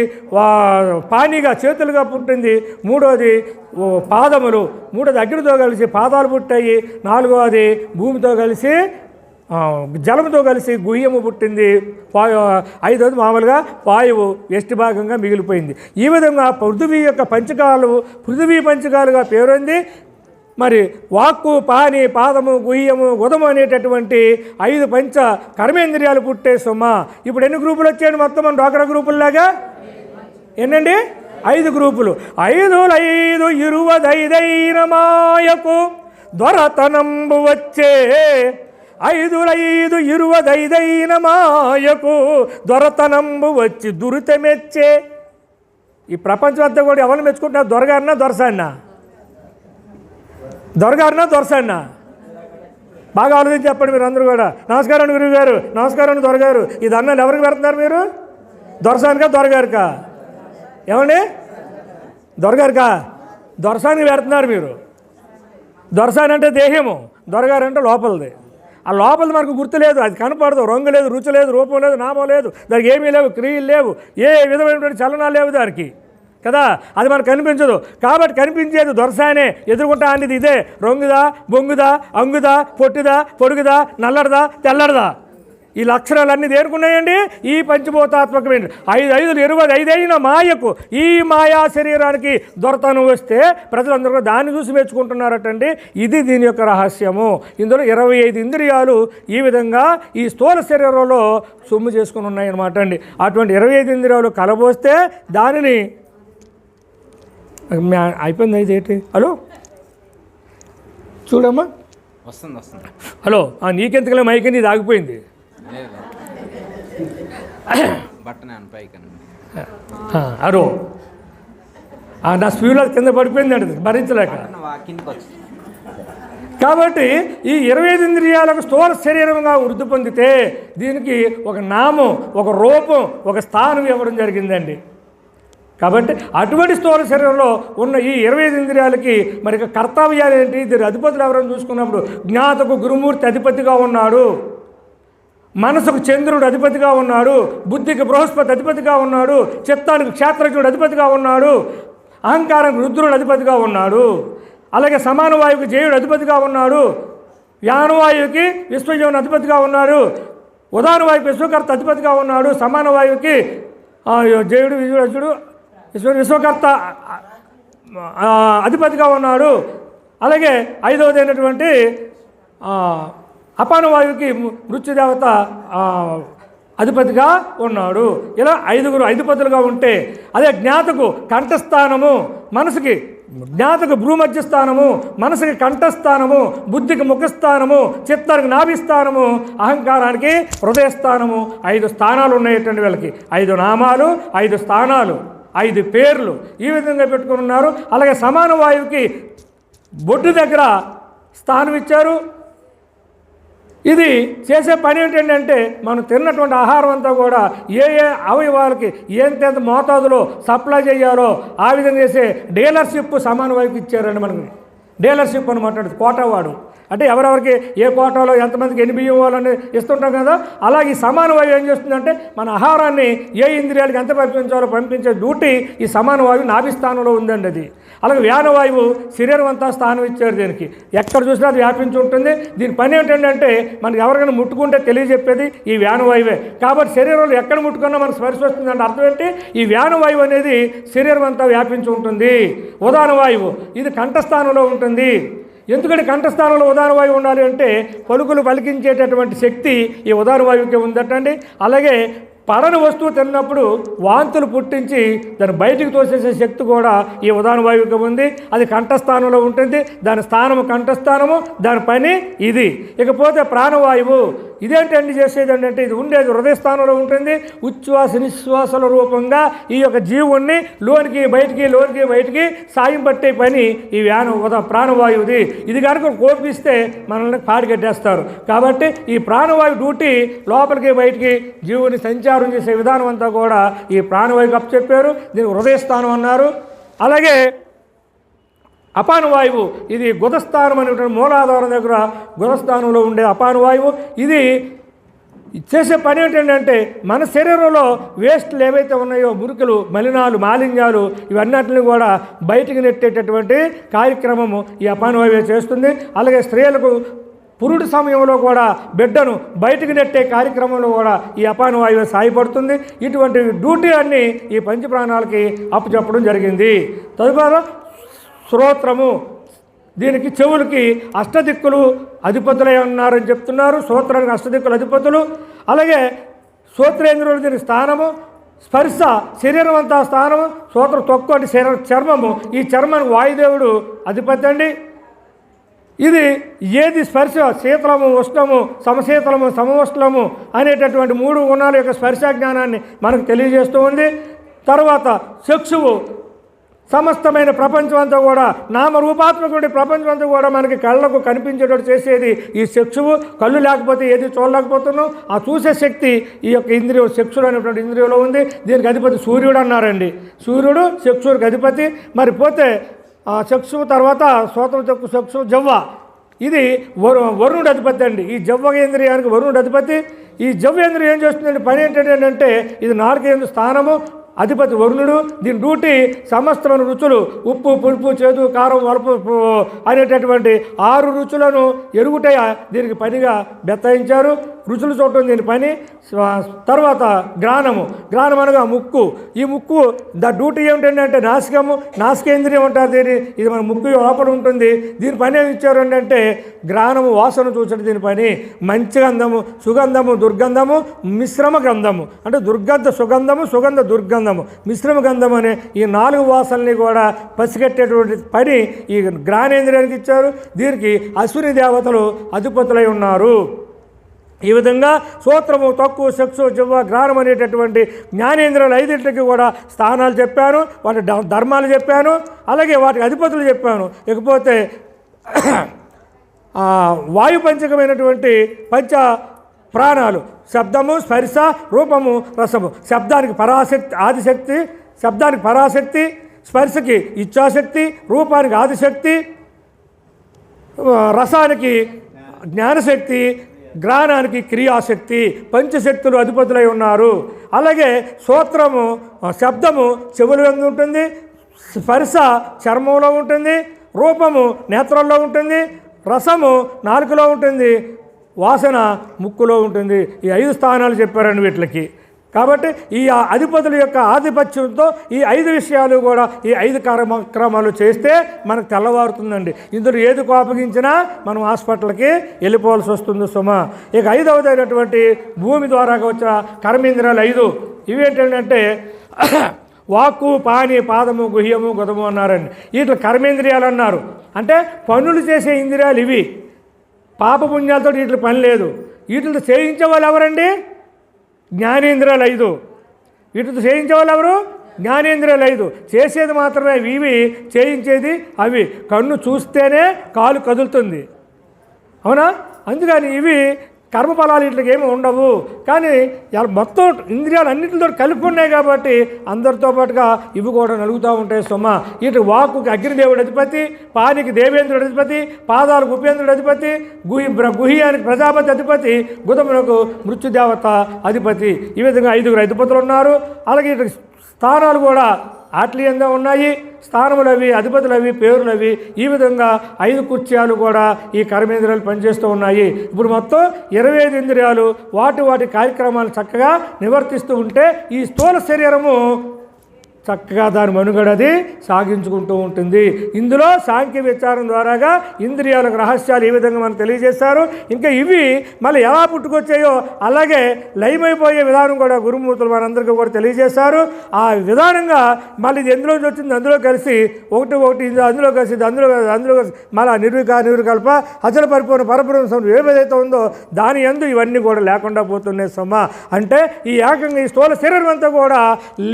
పానీగా చేతులుగా పుట్టింది, 3వది పాదములు, 3వది అగ్నితో కలిసి పాదాలు పుట్టాయి, 4వది భూమితో కలిసి జలంతో కలిసి గుహ్యము పుట్టింది, 5వది మామూలుగా వాయువు వ్యష్టి భాగంగా మిగిలిపోయింది. ఈ విధంగా పృథివీ యొక్క పృథివీ పంచకాలుగా పేరొంది. మరి వాక్కు పాని పాదము గుహ్యము గుదము అనేటటువంటి 5 పంచ కర్మేంద్రియాలు పుట్టే సుమ. ఇప్పుడు ఎన్ని గ్రూపులు వచ్చాయండి మొత్తం మన డ్వాక్రా గ్రూపుల్లాగా? ఎన్నండి? 5 గ్రూపులు. 5 5 25 మాయకు దొరతనంబు వచ్చే 5 5 25 మాయకు దొరతనంబు వచ్చి దురితమెచ్చే. ఈ ప్రపంచం అంతా కూడా ఎవరు మెచ్చుకుంటున్నారు? దొరగారినా దొరసాడినా? దొరగారినా దొరసాడినా? బాగా ఆలోచించి చెప్పండి మీరు అందరూ కూడా. నమస్కారం గురువు గారు, నమస్కారం దొరగారు. ఈ దండాలు ఎవరికి పెడుతున్నారు మీరు? దొరసానికా దొరగారికా? ఏమండి? దొరగారికా? దొరసానికి పెడుతున్నారు మీరు. దొరసాని అంటే దేహము, దొరగారంటే లోపలిది. ఆ లోపల మనకు గుర్తు లేదు, అది కనపడదు, రంగు లేదు, రుచి లేదు, రూపం లేదు, నామం లేదు, దానికి ఏమీ లేవు, క్రియలు లేవు, ఏ విధమైనటువంటి చలనాలు లేవు దానికి కదా. అది మనకు కనిపించదు. కాబట్టి కనిపించేది దొరసానే. ఎదుర్కొంటా అనేది ఇదే. రొంగుదా, బొంగుదా, అంగుదా, పొట్టిదా, పొడుగుదా, నల్లడదా, తెల్లడదా, ఈ లక్షణాలన్నీ దేనికున్నాయండి? ఈ పంచభూతాత్మకమైన 5 5 25 మాయకు, ఈ మాయా శరీరానికి దొరతనం వస్తే ప్రజలందరూ కూడా దాన్ని చూసి మెచ్చుకుంటున్నారటండి. ఇది దీని యొక్క రహస్యము. ఇందులో 25 ఇంద్రియాలు ఈ విధంగా ఈ స్థూల శరీరంలో సొమ్ము చేసుకుని ఉన్నాయన్నమాట అండి. అటువంటి 25 ఇంద్రియాలు కలబోస్తే దానిని అయిపోయింది. ఇదేంటి? హలో చూడమ్మా, వస్తుంది. హలో, నీకెంతకలే మైకి నీది ఆగిపోయింది. అరో నా స్పీడ్లో కింద పడిపోయింది అండి, భరించలేక. కాబట్టి ఈ 25 ఇంద్రియాలకు స్థూల శరీరంగా వృద్ధి పొందితే దీనికి ఒక నామం, ఒక రూపం, ఒక స్థానం ఇవ్వడం జరిగిందండి. కాబట్టి అటువంటి స్థూల శరీరంలో ఉన్న ఈ 25 ఇంద్రియాలకి మరి కర్తవ్యాలు ఏంటి? దీని అధిపతులు ఎవరైనా చూసుకున్నప్పుడు జ్ఞాతకు గురుమూర్తి అధిపతిగా ఉన్నాడు, మనసుకు చంద్రుడు అధిపతిగా ఉన్నాడు, బుద్ధికి బృహస్పతి అధిపతిగా ఉన్నాడు, చిత్తానికి క్షేత్రజ్ఞుడు అధిపతిగా ఉన్నాడు, అహంకారానికి రుద్రుడు అధిపతిగా ఉన్నాడు, అలాగే సమాన వాయువుకి జయుడు అధిపతిగా ఉన్నాడు, వ్యానవాయువుకి విశ్వజీవుని అధిపతిగా ఉన్నాడు, ఉదాన వాయువుకి విశ్వకర్త అధిపతిగా ఉన్నాడు, సమాన వాయువుకి జయుడు విజయుడు విశ్వకర్త అధిపతిగా ఉన్నాడు. అలాగే 5వది అయినటువంటి అపాన వాయువుకి మృత్యుదేవత అధిపతిగా ఉన్నాడు. ఇలా 5 అధిపతులుగా ఉంటే, అదే జ్ఞాతకు కంఠస్థానము, మనసుకి జ్ఞాతకు భ్రూమధ్యస్థానము, మనసుకి కంఠస్థానము, బుద్ధికి ముఖస్థానము, చిత్తానికి నాభిస్థానము, అహంకారానికి హృదయస్థానము. 5 స్థానాలు ఉన్నాయటండి వీళ్ళకి. 5 నామాలు, 5 స్థానాలు, 5 పేర్లు ఈ విధంగా పెట్టుకుని ఉన్నారు. అలాగే సమాన వాయువుకి బొడ్డు దగ్గర స్థానం ఇచ్చారు. ఇది చేసే పని ఏంటంటే మనం తిన్నటువంటి ఆహారం అంతా కూడా ఏ అవయవాలకి ఎంత మోతాదులో సప్లై చేయాలో ఆ విధంగా చేసే డీలర్షిప్ సమాన వాయువుకి ఇచ్చారండి. మనకి డీలర్షిప్ అని మాట్లాడుతుంది కోటావాడు అంటే ఎవరెవరికి ఏ కోటాలో ఎంతమందికి ఎన్ని బియ్యం వాళ్ళని ఇస్తుంటాం కదా. అలాగే ఈ సమాన వాయువు ఏం చేస్తుందంటే మన ఆహారాన్ని ఏ ఇంద్రియాలకు ఎంత పంపించాలో పంపించే డ్యూటీ ఈ సమాన వాయువు నాభిస్థానంలో ఉందండి. అది అలాగే వ్యానవాయువు శరీరం అంతా స్థానం ఇచ్చారు దీనికి. ఎక్కడ చూసినా అది వ్యాపించి ఉంటుంది. దీని పని ఏంటంటే మనకి ఎవరికైనా ముట్టుకుంటే తెలియజెప్పేది ఈ వ్యానవాయువే. కాబట్టి శరీరంలో ఎక్కడ ముట్టుకున్నా మనకు స్పర్శ వస్తుందంటే అర్థం ఏంటి? ఈ వ్యానవాయువు అనేది శరీరం అంతా వ్యాపించి ఉంటుంది. ఉదాన వాయువు ఇది కంఠస్థానంలో ఉంటుంది. ఎందుకంటే కంఠస్థానంలో ఉదాన వాయువు ఉండాలి అంటే పలుకులు పలికించేటటువంటి శక్తి ఈ ఉదాన వాయువుకి ఉందటండి. అలాగే పడని వస్తువు తిన్నప్పుడు వాంతులు పుట్టించి దాన్ని బయటికి తోసేసే శక్తి కూడా ఈ ఉదాన వాయువుకి ఉంది. అది కంఠస్థానంలో ఉంటుంది. దాని స్థానము కంఠస్థానము, దాని పని ఇది. ఇకపోతే ప్రాణవాయువు ఇదేంటండి చేసేది అంటే ఇది ఉండేది హృదయస్థానంలో ఉంటుంది. ఉచ్ఛ్వాస నిశ్వాసల రూపంగా ఈ యొక్క జీవుణ్ణి లోనికి బయటికి సాయం పట్టే పని ఈ ప్రాణవాయువుది. ఇది కనుక కోపిస్తే మనల్ని పాడిగట్టేస్తారు. కాబట్టి ఈ ప్రాణవాయువు డ్యూటీ లోపలికి బయటికి జీవుని సంచారం చేసే విధానం అంతా కూడా ఈ ప్రాణవాయువుకి అప్పచెప్పారు. దీనికి హృదయస్థానం అన్నారు. అలాగే అపానవాయువు ఇది గుదస్థానం అనేటువంటి మూలాధారం దగ్గర గుదస్థానంలో ఉండే అపానవాయువు. ఇది చేసే పని ఏంటంటే మన శరీరంలో వేస్ట్లు ఏవైతే ఉన్నాయో మురుకులు, మలినాలు, మాలిన్యాలు ఇవన్నిటిని కూడా బయటికి నెట్టేటటువంటి కార్యక్రమము ఈ అపానవాయువు చేస్తుంది. అలాగే స్త్రీలకు పురుడు సమయంలో కూడా బిడ్డను బయటికి నెట్టే కార్యక్రమంలో కూడా ఈ అపానవాయువు సాయపడుతుంది. ఇటువంటి డ్యూటీ అన్నీ ఈ పంచప్రాణాలకి అప్పచెప్పడం జరిగింది. తదుపరి శ్రోత్రము దీనికి చెవులకి అష్టదిక్కులు అధిపతులై ఉన్నారని చెప్తున్నారు. శ్రోత్రానికి అష్టదిక్కులు అధిపతులు. అలాగే శ్రోత్రేంద్రుడు దీనికి స్థానము. స్పర్శ శరీరం అంతా స్థానము. శ్రోత్ర తొక్కు అంటే చర్మము. ఈ చర్మానికి వాయుదేవుడు అధిపతి అండి. ఇది ఏది స్పర్శ శీతలము, ఉష్ణము, సమశీతలము, సమోష్ణము అనేటటువంటి 3 గుణాల యొక్క స్పర్శ జ్ఞానాన్ని మనకు తెలియజేస్తూ ఉంది. తర్వాత చక్షువు సమస్తమైన ప్రపంచం అంతా కూడా నామరూపాత్మకమైన ప్రపంచం అంతా కూడా మనకి కళ్ళకు కనిపించేటట్టు చేసేది ఈ చక్షువు. కళ్ళు లేకపోతే ఏది చూడలేకపోతున్నాం. ఆ చూసే శక్తి ఈ యొక్క ఇంద్రియం చక్షుడు అనేటువంటి ఇంద్రియంలో ఉంది. దీనికి అధిపతి సూర్యుడు అన్నారండి. సూర్యుడు చక్షుడికి అధిపతి. మరి పోతే చక్షువు తర్వాత చక్షు జవ్వ ఇది వరుణుడు అధిపతి అండి. ఈ జవ్వేంద్రియానికి వరుణుడు అధిపతి. ఈ జవ్వేంద్రియం ఏం చేస్తుందండి పని ఏంటంటే ఇది నాలుగేంద్ర స్థానము. అధిపతి వరుణుడు. దీని డ్యూటీ సమస్తమైన రుచులు ఉప్పు, పులుపు, చేదు, కారం, వలపు అనేటటువంటి 6 రుచులను ఎరుగుటయ దీనికి పనిగా బెత్తాయించారు. రుచులు చూడటం దీని పని. తర్వాత గ్రాణము అనగా ముక్కు. ఈ ముక్కు డ్యూటీ ఏమిటంటే నాసికేంద్రియం అంటారు దీన్ని. ఇది మన ముక్కు లోపల ఉంటుంది. దీని పని ఏమి ఇచ్చారు అంటే గ్రాణము వాసన చూసడం దీని పని. మంచి గంధము, సుగంధము, దుర్గంధము, మిశ్రమ గంధము అంటే దుర్గంధ సుగంధము, సుగంధ దుర్గంధము, మిశ్రమ గంధం అనే ఈ 4 వాసనల్ని కూడా పసిగట్టేటువంటి పని ఈ గ్రాణేంద్రియానికి ఇచ్చారు. దీనికి అశ్విని దేవతలు అధిపతులై ఉన్నారు. ఈ విధంగా శ్రోత్రము, తక్కు, చక్షు, జివ్వ, గ్రాణం అనేటటువంటి జ్ఞానేంద్రియాలు 5టికి కూడా స్థానాలు చెప్పాను. వాటి ధర్మాలు చెప్పాను. అలాగే వాటికి అధిపతులు చెప్పాను. ఇకపోతే వాయు పంచకమైనటువంటి పంచ ప్రాణాలు శబ్దము, స్పర్శ, రూపము, రసము. శబ్దానికి పరాశక్తి, స్పర్శకి ఇచ్ఛాశక్తి, రూపానికి ఆదిశక్తి, రసానికి జ్ఞానశక్తి, గ్రాణానికి క్రియాశక్తి. పంచశక్తులు అధిపతులై ఉన్నారు. అలాగే శ్రోత్రము శబ్దము చెవుల యందు ఉంటుంది. స్పర్శ చర్మంలో ఉంటుంది. రూపము నేత్రంలో ఉంటుంది. రసము నాలుకలో ఉంటుంది. వాసన ముక్కులో ఉంటుంది. ఈ 5 స్థానాలు చెప్పారండి వీటికి. కాబట్టి ఈ అధిపతుల యొక్క ఆధిపత్యంతో ఈ 5 విషయాలు కూడా ఈ 5 కార్యక్రమాలు చేస్తే మనకు తెల్లవారుతుందండి. ఇందులో ఏది కోపగించినా మనం హాస్పిటల్కి వెళ్ళిపోవాల్సి వస్తుంది సుమ. ఇక 5వదైనటువంటి భూమి ద్వారా వచ్చిన కర్మేంద్రియాలు 5 ఇవేంటంటే వాక్కు, పాని, పాదము, గుహ్యము, గుదము అన్నారండి. వీటిలో కర్మేంద్రియాలు అన్నారు. అంటే పనులు చేసే ఇంద్రియాలు ఇవి. పాపపుణ్యాలతో వీటిలో పని లేదు. వీటితో చేయించే వాళ్ళు ఎవరండి? జ్ఞానేంద్రియాలు 5. వీటితో చేయించే వాళ్ళు ఎవరు? జ్ఞానేంద్రియాలు 5. చేసేది మాత్రమే ఇవి, చేయించేది అవి. కన్ను చూస్తేనే కాలు కదులుతుంది, అవునా? అందుకని ఇవి కర్మఫలాలు వీటికి ఏమి ఉండవు. కానీ మొత్తం ఇంద్రియాలు అన్నింటితో కలిపి ఉన్నాయి కాబట్టి అందరితో పాటుగా ఇవి కూడా నలుగుతూ ఉంటాయి సుమ. ఇటు వాక్కుకి అగ్నిదేవుడు అధిపతి, పానికి దేవేంద్రుడు అధిపతి, పాదాలకు ఉపేంద్రుడు అధిపతి, గుహ్యానికి ప్రజాపతి అధిపతి, గుదమునకు మృత్యుదేవత అధిపతి. ఈ విధంగా 5 అధిపతులు ఉన్నారు. అలాగే ఇటు స్థానాలు కూడా ఆట్లీయంగా ఉన్నాయి. స్థానములు అవి, అధిపతులు అవి, పేరులు అవి. ఈ విధంగా 5 కుర్చీలు కూడా ఈ కర్మేంద్రియాలు పనిచేస్తూ ఉన్నాయి. ఇప్పుడు మొత్తం 25 ఇంద్రియాలు వాటి కార్యక్రమాలు చక్కగా నిర్వర్తిస్తూ ఉంటే ఈ స్థూల శరీరము చక్కగా దాని మనుగడది సాగించుకుంటూ ఉంటుంది. ఇందులో సాంఖ్య విచారం ద్వారాగా ఇంద్రియాలకు రహస్యాలు ఈ విధంగా మనకు తెలియజేస్తారు. ఇంకా ఇవి మళ్ళీ ఎలా పుట్టుకొచ్చాయో అలాగే లయమైపోయే విధానం కూడా గురుమూర్తులు మనందరికీ కూడా తెలియజేశారు. ఆ విధానంగా మళ్ళీ ఇది ఎందులో వచ్చింది అందులో కలిసి ఒకటి అందులో కలిసి అందులో కలిసి మళ్ళీ నిర్వికల్ప అచల పరిపూర్ణ పరబ్రహ్మ ఏదైతే ఉందో దాని యందు ఇవన్నీ కూడా లేకుండా పోతున్నాయి సమ్మ. అంటే ఈ ఏకంగా ఈ స్థూల శరీరం అంతా కూడా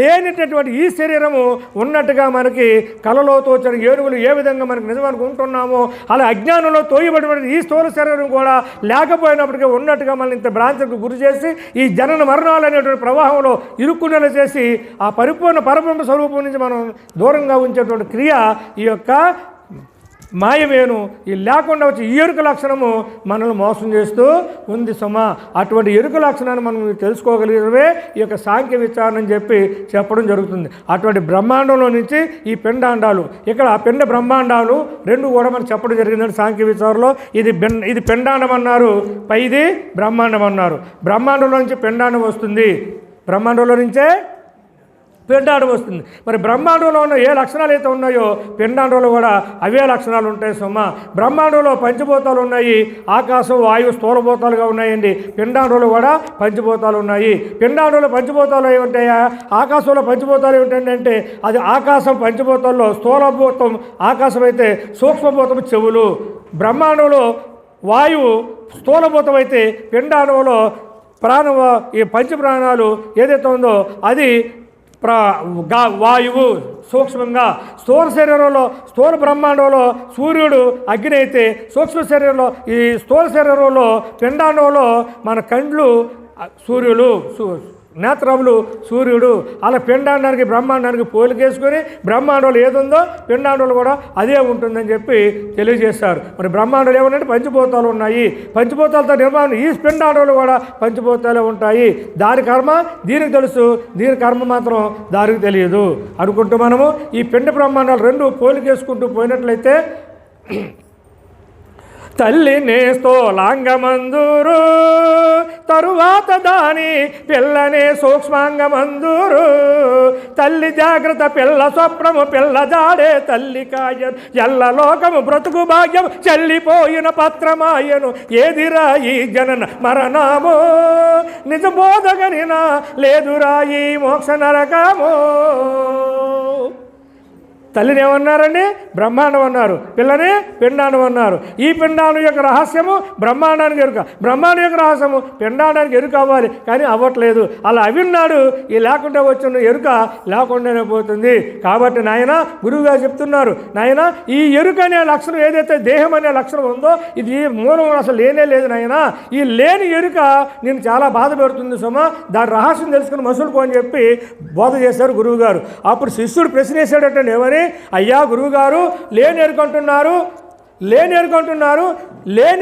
లేనిటటువంటి ఈ శరీరము ఉన్నట్టుగా మనకి కలలో తోచిన ఏనుగులు ఏ విధంగా మనకు నిజం అనుకుంటున్నామో అలా అజ్ఞానంలో తోయబడిన ఈ స్థూల శరీరం కూడా లేకపోయినప్పటికీ ఉన్నట్టుగా మనల్ని ఇంత భ్రాంతికి గురి చేసి ఈ జనన మరణాలు అనేటువంటి ప్రవాహంలో ఇరుక్కునేలా చేసి ఆ పరిపూర్ణ పరబ్రహ్మ స్వరూపం నుంచి మనం దూరంగా ఉంచేటువంటి క్రియ ఈ యొక్క మాయమేను. ఈ లేకుండా వచ్చి ఈ ఎరుక లక్షణము మనల్ని మోసం చేస్తూ ఉంది సుమ. అటువంటి ఎరుక లక్షణాన్ని మనం తెలుసుకోగలిగినవే ఈ యొక్క సాంఖ్య విచారణ అని చెప్పడం జరుగుతుంది. అటువంటి బ్రహ్మాండంలో నుంచి ఈ పిండాండాలు, ఇక్కడ పిండ బ్రహ్మాండాలు 2 కూడా మనం చెప్పడం జరిగిందండి సాంఖ్య విచారణలో. ఇది పిండాండం అన్నారు, పైది బ్రహ్మాండం అన్నారు. బ్రహ్మాండంలో నుంచి పిండాండం వస్తుంది, బ్రహ్మాండంలో నుంచే పిండాండం వస్తుంది. మరి బ్రహ్మాండంలో ఉన్న ఏ లక్షణాలు అయితే ఉన్నాయో పిండాండంలో కూడా అవే లక్షణాలు ఉంటాయి సుమ. బ్రహ్మాండంలో పంచభూతాలు ఉన్నాయి, ఆకాశం, వాయువు స్థూలభూతాలుగా ఉన్నాయండి. పిండాండంలో కూడా పంచభూతాలు ఉన్నాయి. పిండాండంలో పంచభూతాలు ఏముంటాయా? ఆకాశంలో పంచభూతాలు ఏమిటంటే అది ఆకాశం పంచభూతాల్లో స్థూలభూతం ఆకాశం అయితే, సూక్ష్మభూతం చెవులు. బ్రహ్మాండంలో వాయువు స్థూలభూతం అయితే, పిండాండంలో ఈ పంచప్రాణాలు ఏదైతే ఉందో అది వాయువు సూక్ష్మంగా. స్థూల శరీరంలో స్థూల బ్రహ్మాండంలో సూర్యుడు అగ్ని అయితే, సూక్ష్మ శరీరంలో ఈ స్థూల శరీరంలో పిండాండంలో మన కండ్లు సూర్యులు, నేత్రములు సూర్యుడు. అలా పిండాండానికి బ్రహ్మాండానికి పోలికేసుకొని బ్రహ్మాండంలో ఏదుందో పిండాండంలో కూడా అదే ఉంటుందని చెప్పి తెలియజేస్తారు. మరి బ్రహ్మాండంలో ఏమన్నాయంటే పంచభూతాలు ఉన్నాయి, పంచభూతాలతో నిర్మాణం ఈ పిండాండంలో కూడా పంచభూతాలే ఉంటాయి. దాని కర్మ దీనికి తెలుసు, దీని కర్మ మాత్రం దానికి తెలియదు అనుకుంటూ మనము ఈ పిండ బ్రహ్మాండాలు 2 పోలికేసుకుంటూ పోయినట్లయితే తల్లినే స్థూలాంగమందురు, తరువాత దాని పిల్లనే సూక్ష్మాంగమందురు. తల్లి జాగ్రత్త పిల్ల స్వప్నము, పిల్ల జాడే తల్లి కాయను, ఎల్ల లోకము బ్రతుకు భాగ్యం చెల్లిపోయిన పత్రమాయను. ఏదిరా ఈ జనన మరణము, నిజబోధగనినా లేదురా ఈ మోక్ష నరకము. తల్లిని ఏమన్నారండి? బ్రహ్మాండం అన్నారు, పిల్లని పిండాండం అన్నారు. ఈ పిండాండం యొక్క రహస్యము బ్రహ్మాండానికి ఎరుక, బ్రహ్మాండం యొక్క రహస్యము పిండాండానికి ఎరుక అవ్వాలి, కానీ అవ్వట్లేదు. అలా అవిన్నాడు, ఈ లేకుండా వచ్చిన ఎరుక లేకుండానే పోతుంది. కాబట్టి నాయన గురువుగారు చెప్తున్నారు, నాయన ఈ ఎరుక అనే లక్షణం ఏదైతే దేహం అనే లక్షణం ఉందో ఇది మూలం అసలు లేనే లేదు నాయన. ఈ లేని ఎరుక నేను చాలా బాధ పెడుతుంది సుమ, దాని రహస్యం తెలుసుకుని మసులుకో అని చెప్పి బోధ చేశారు గురువుగారు. అప్పుడు శిష్యుడు ప్రశ్న వేసాడట, ఏమని? అయ్యా గురువుగారు లేని ఎరుకంటున్నారు, లేని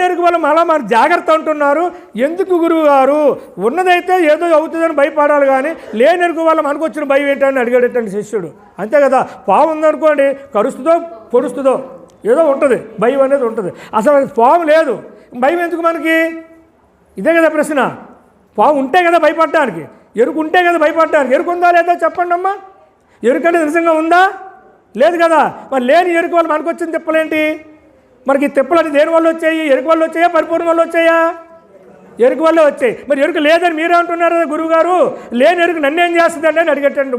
ఎరుక వల్ల మళ్ళీ మన జాగ్రత్త అంటున్నారు, ఎందుకు గురువు గారు? ఉన్నదైతే ఏదో అవుతుందని భయపడాలి, కానీ లేని ఎరుక వల్ల మనకు వచ్చిన భయం ఏంటని అడిగాడటండి శిష్యుడు. అంతే కదా, పాము ఉందనుకోండి, కరుస్తుందో పొడుస్తుందో ఏదో ఉంటుంది, భయం అనేది ఉంటుంది. అసలు పాము లేదు, భయం ఎందుకు మనకి? ఇదే కదా ప్రశ్న. పాము ఉంటే కదా భయపడడానికి. ఎరుకు ఉంటే కదా భయపడ్డారు. ఎరుకు ఉందా లేదా చెప్పండి అమ్మా. ఎరుకు అనేది నిజంగా ఉందా? లేదు కదా. మరి లేని ఎరుకు వల్ల మనకు వచ్చిన తిప్పలేంటి? మనకి తిప్పలు దేని వల్ల వచ్చాయి? ఎరుకు వల్ల వచ్చాయా, పరిపూర్ణ వల్ల వచ్చాయా? ఎరుకు వల్లే వచ్చాయి. మరి ఎరుకు లేదని మీరే అంటున్నారు కదా గురువుగారు. లేని ఎరుకు నన్నేం చేస్తుందండి అని అడిగట్టండి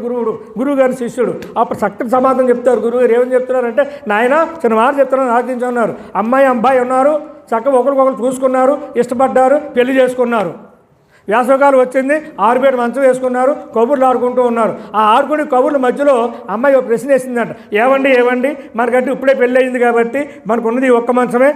గురువుగారు శిష్యుడు. అప్పుడు చక్కటి సమాధానం చెప్తారు. గురువుగారు ఏమని చెప్తున్నారంటే, నాయన చిన్న మాట చెప్తున్నాను ఆలోచించున్నారు. అమ్మాయి అబ్బాయి ఉన్నారు, చక్కగా ఒకరికొకరు చూసుకున్నారు, ఇష్టపడ్డారు, పెళ్లి చేసుకున్నారు. వేసవకాలం వచ్చింది, ఆరుబేట మంచం వేసుకున్నారు, కబుర్లు ఆడుకుంటూ ఉన్నారు. ఆ ఆడుకునే కబుర్ల మధ్యలో అమ్మాయి ఒక ప్రశ్న వేసిందంట. ఏమండి మనకంటే ఇప్పుడే పెళ్ళి అయింది కాబట్టి మనకు ఉన్నది ఈ ఒక్క మంచమే,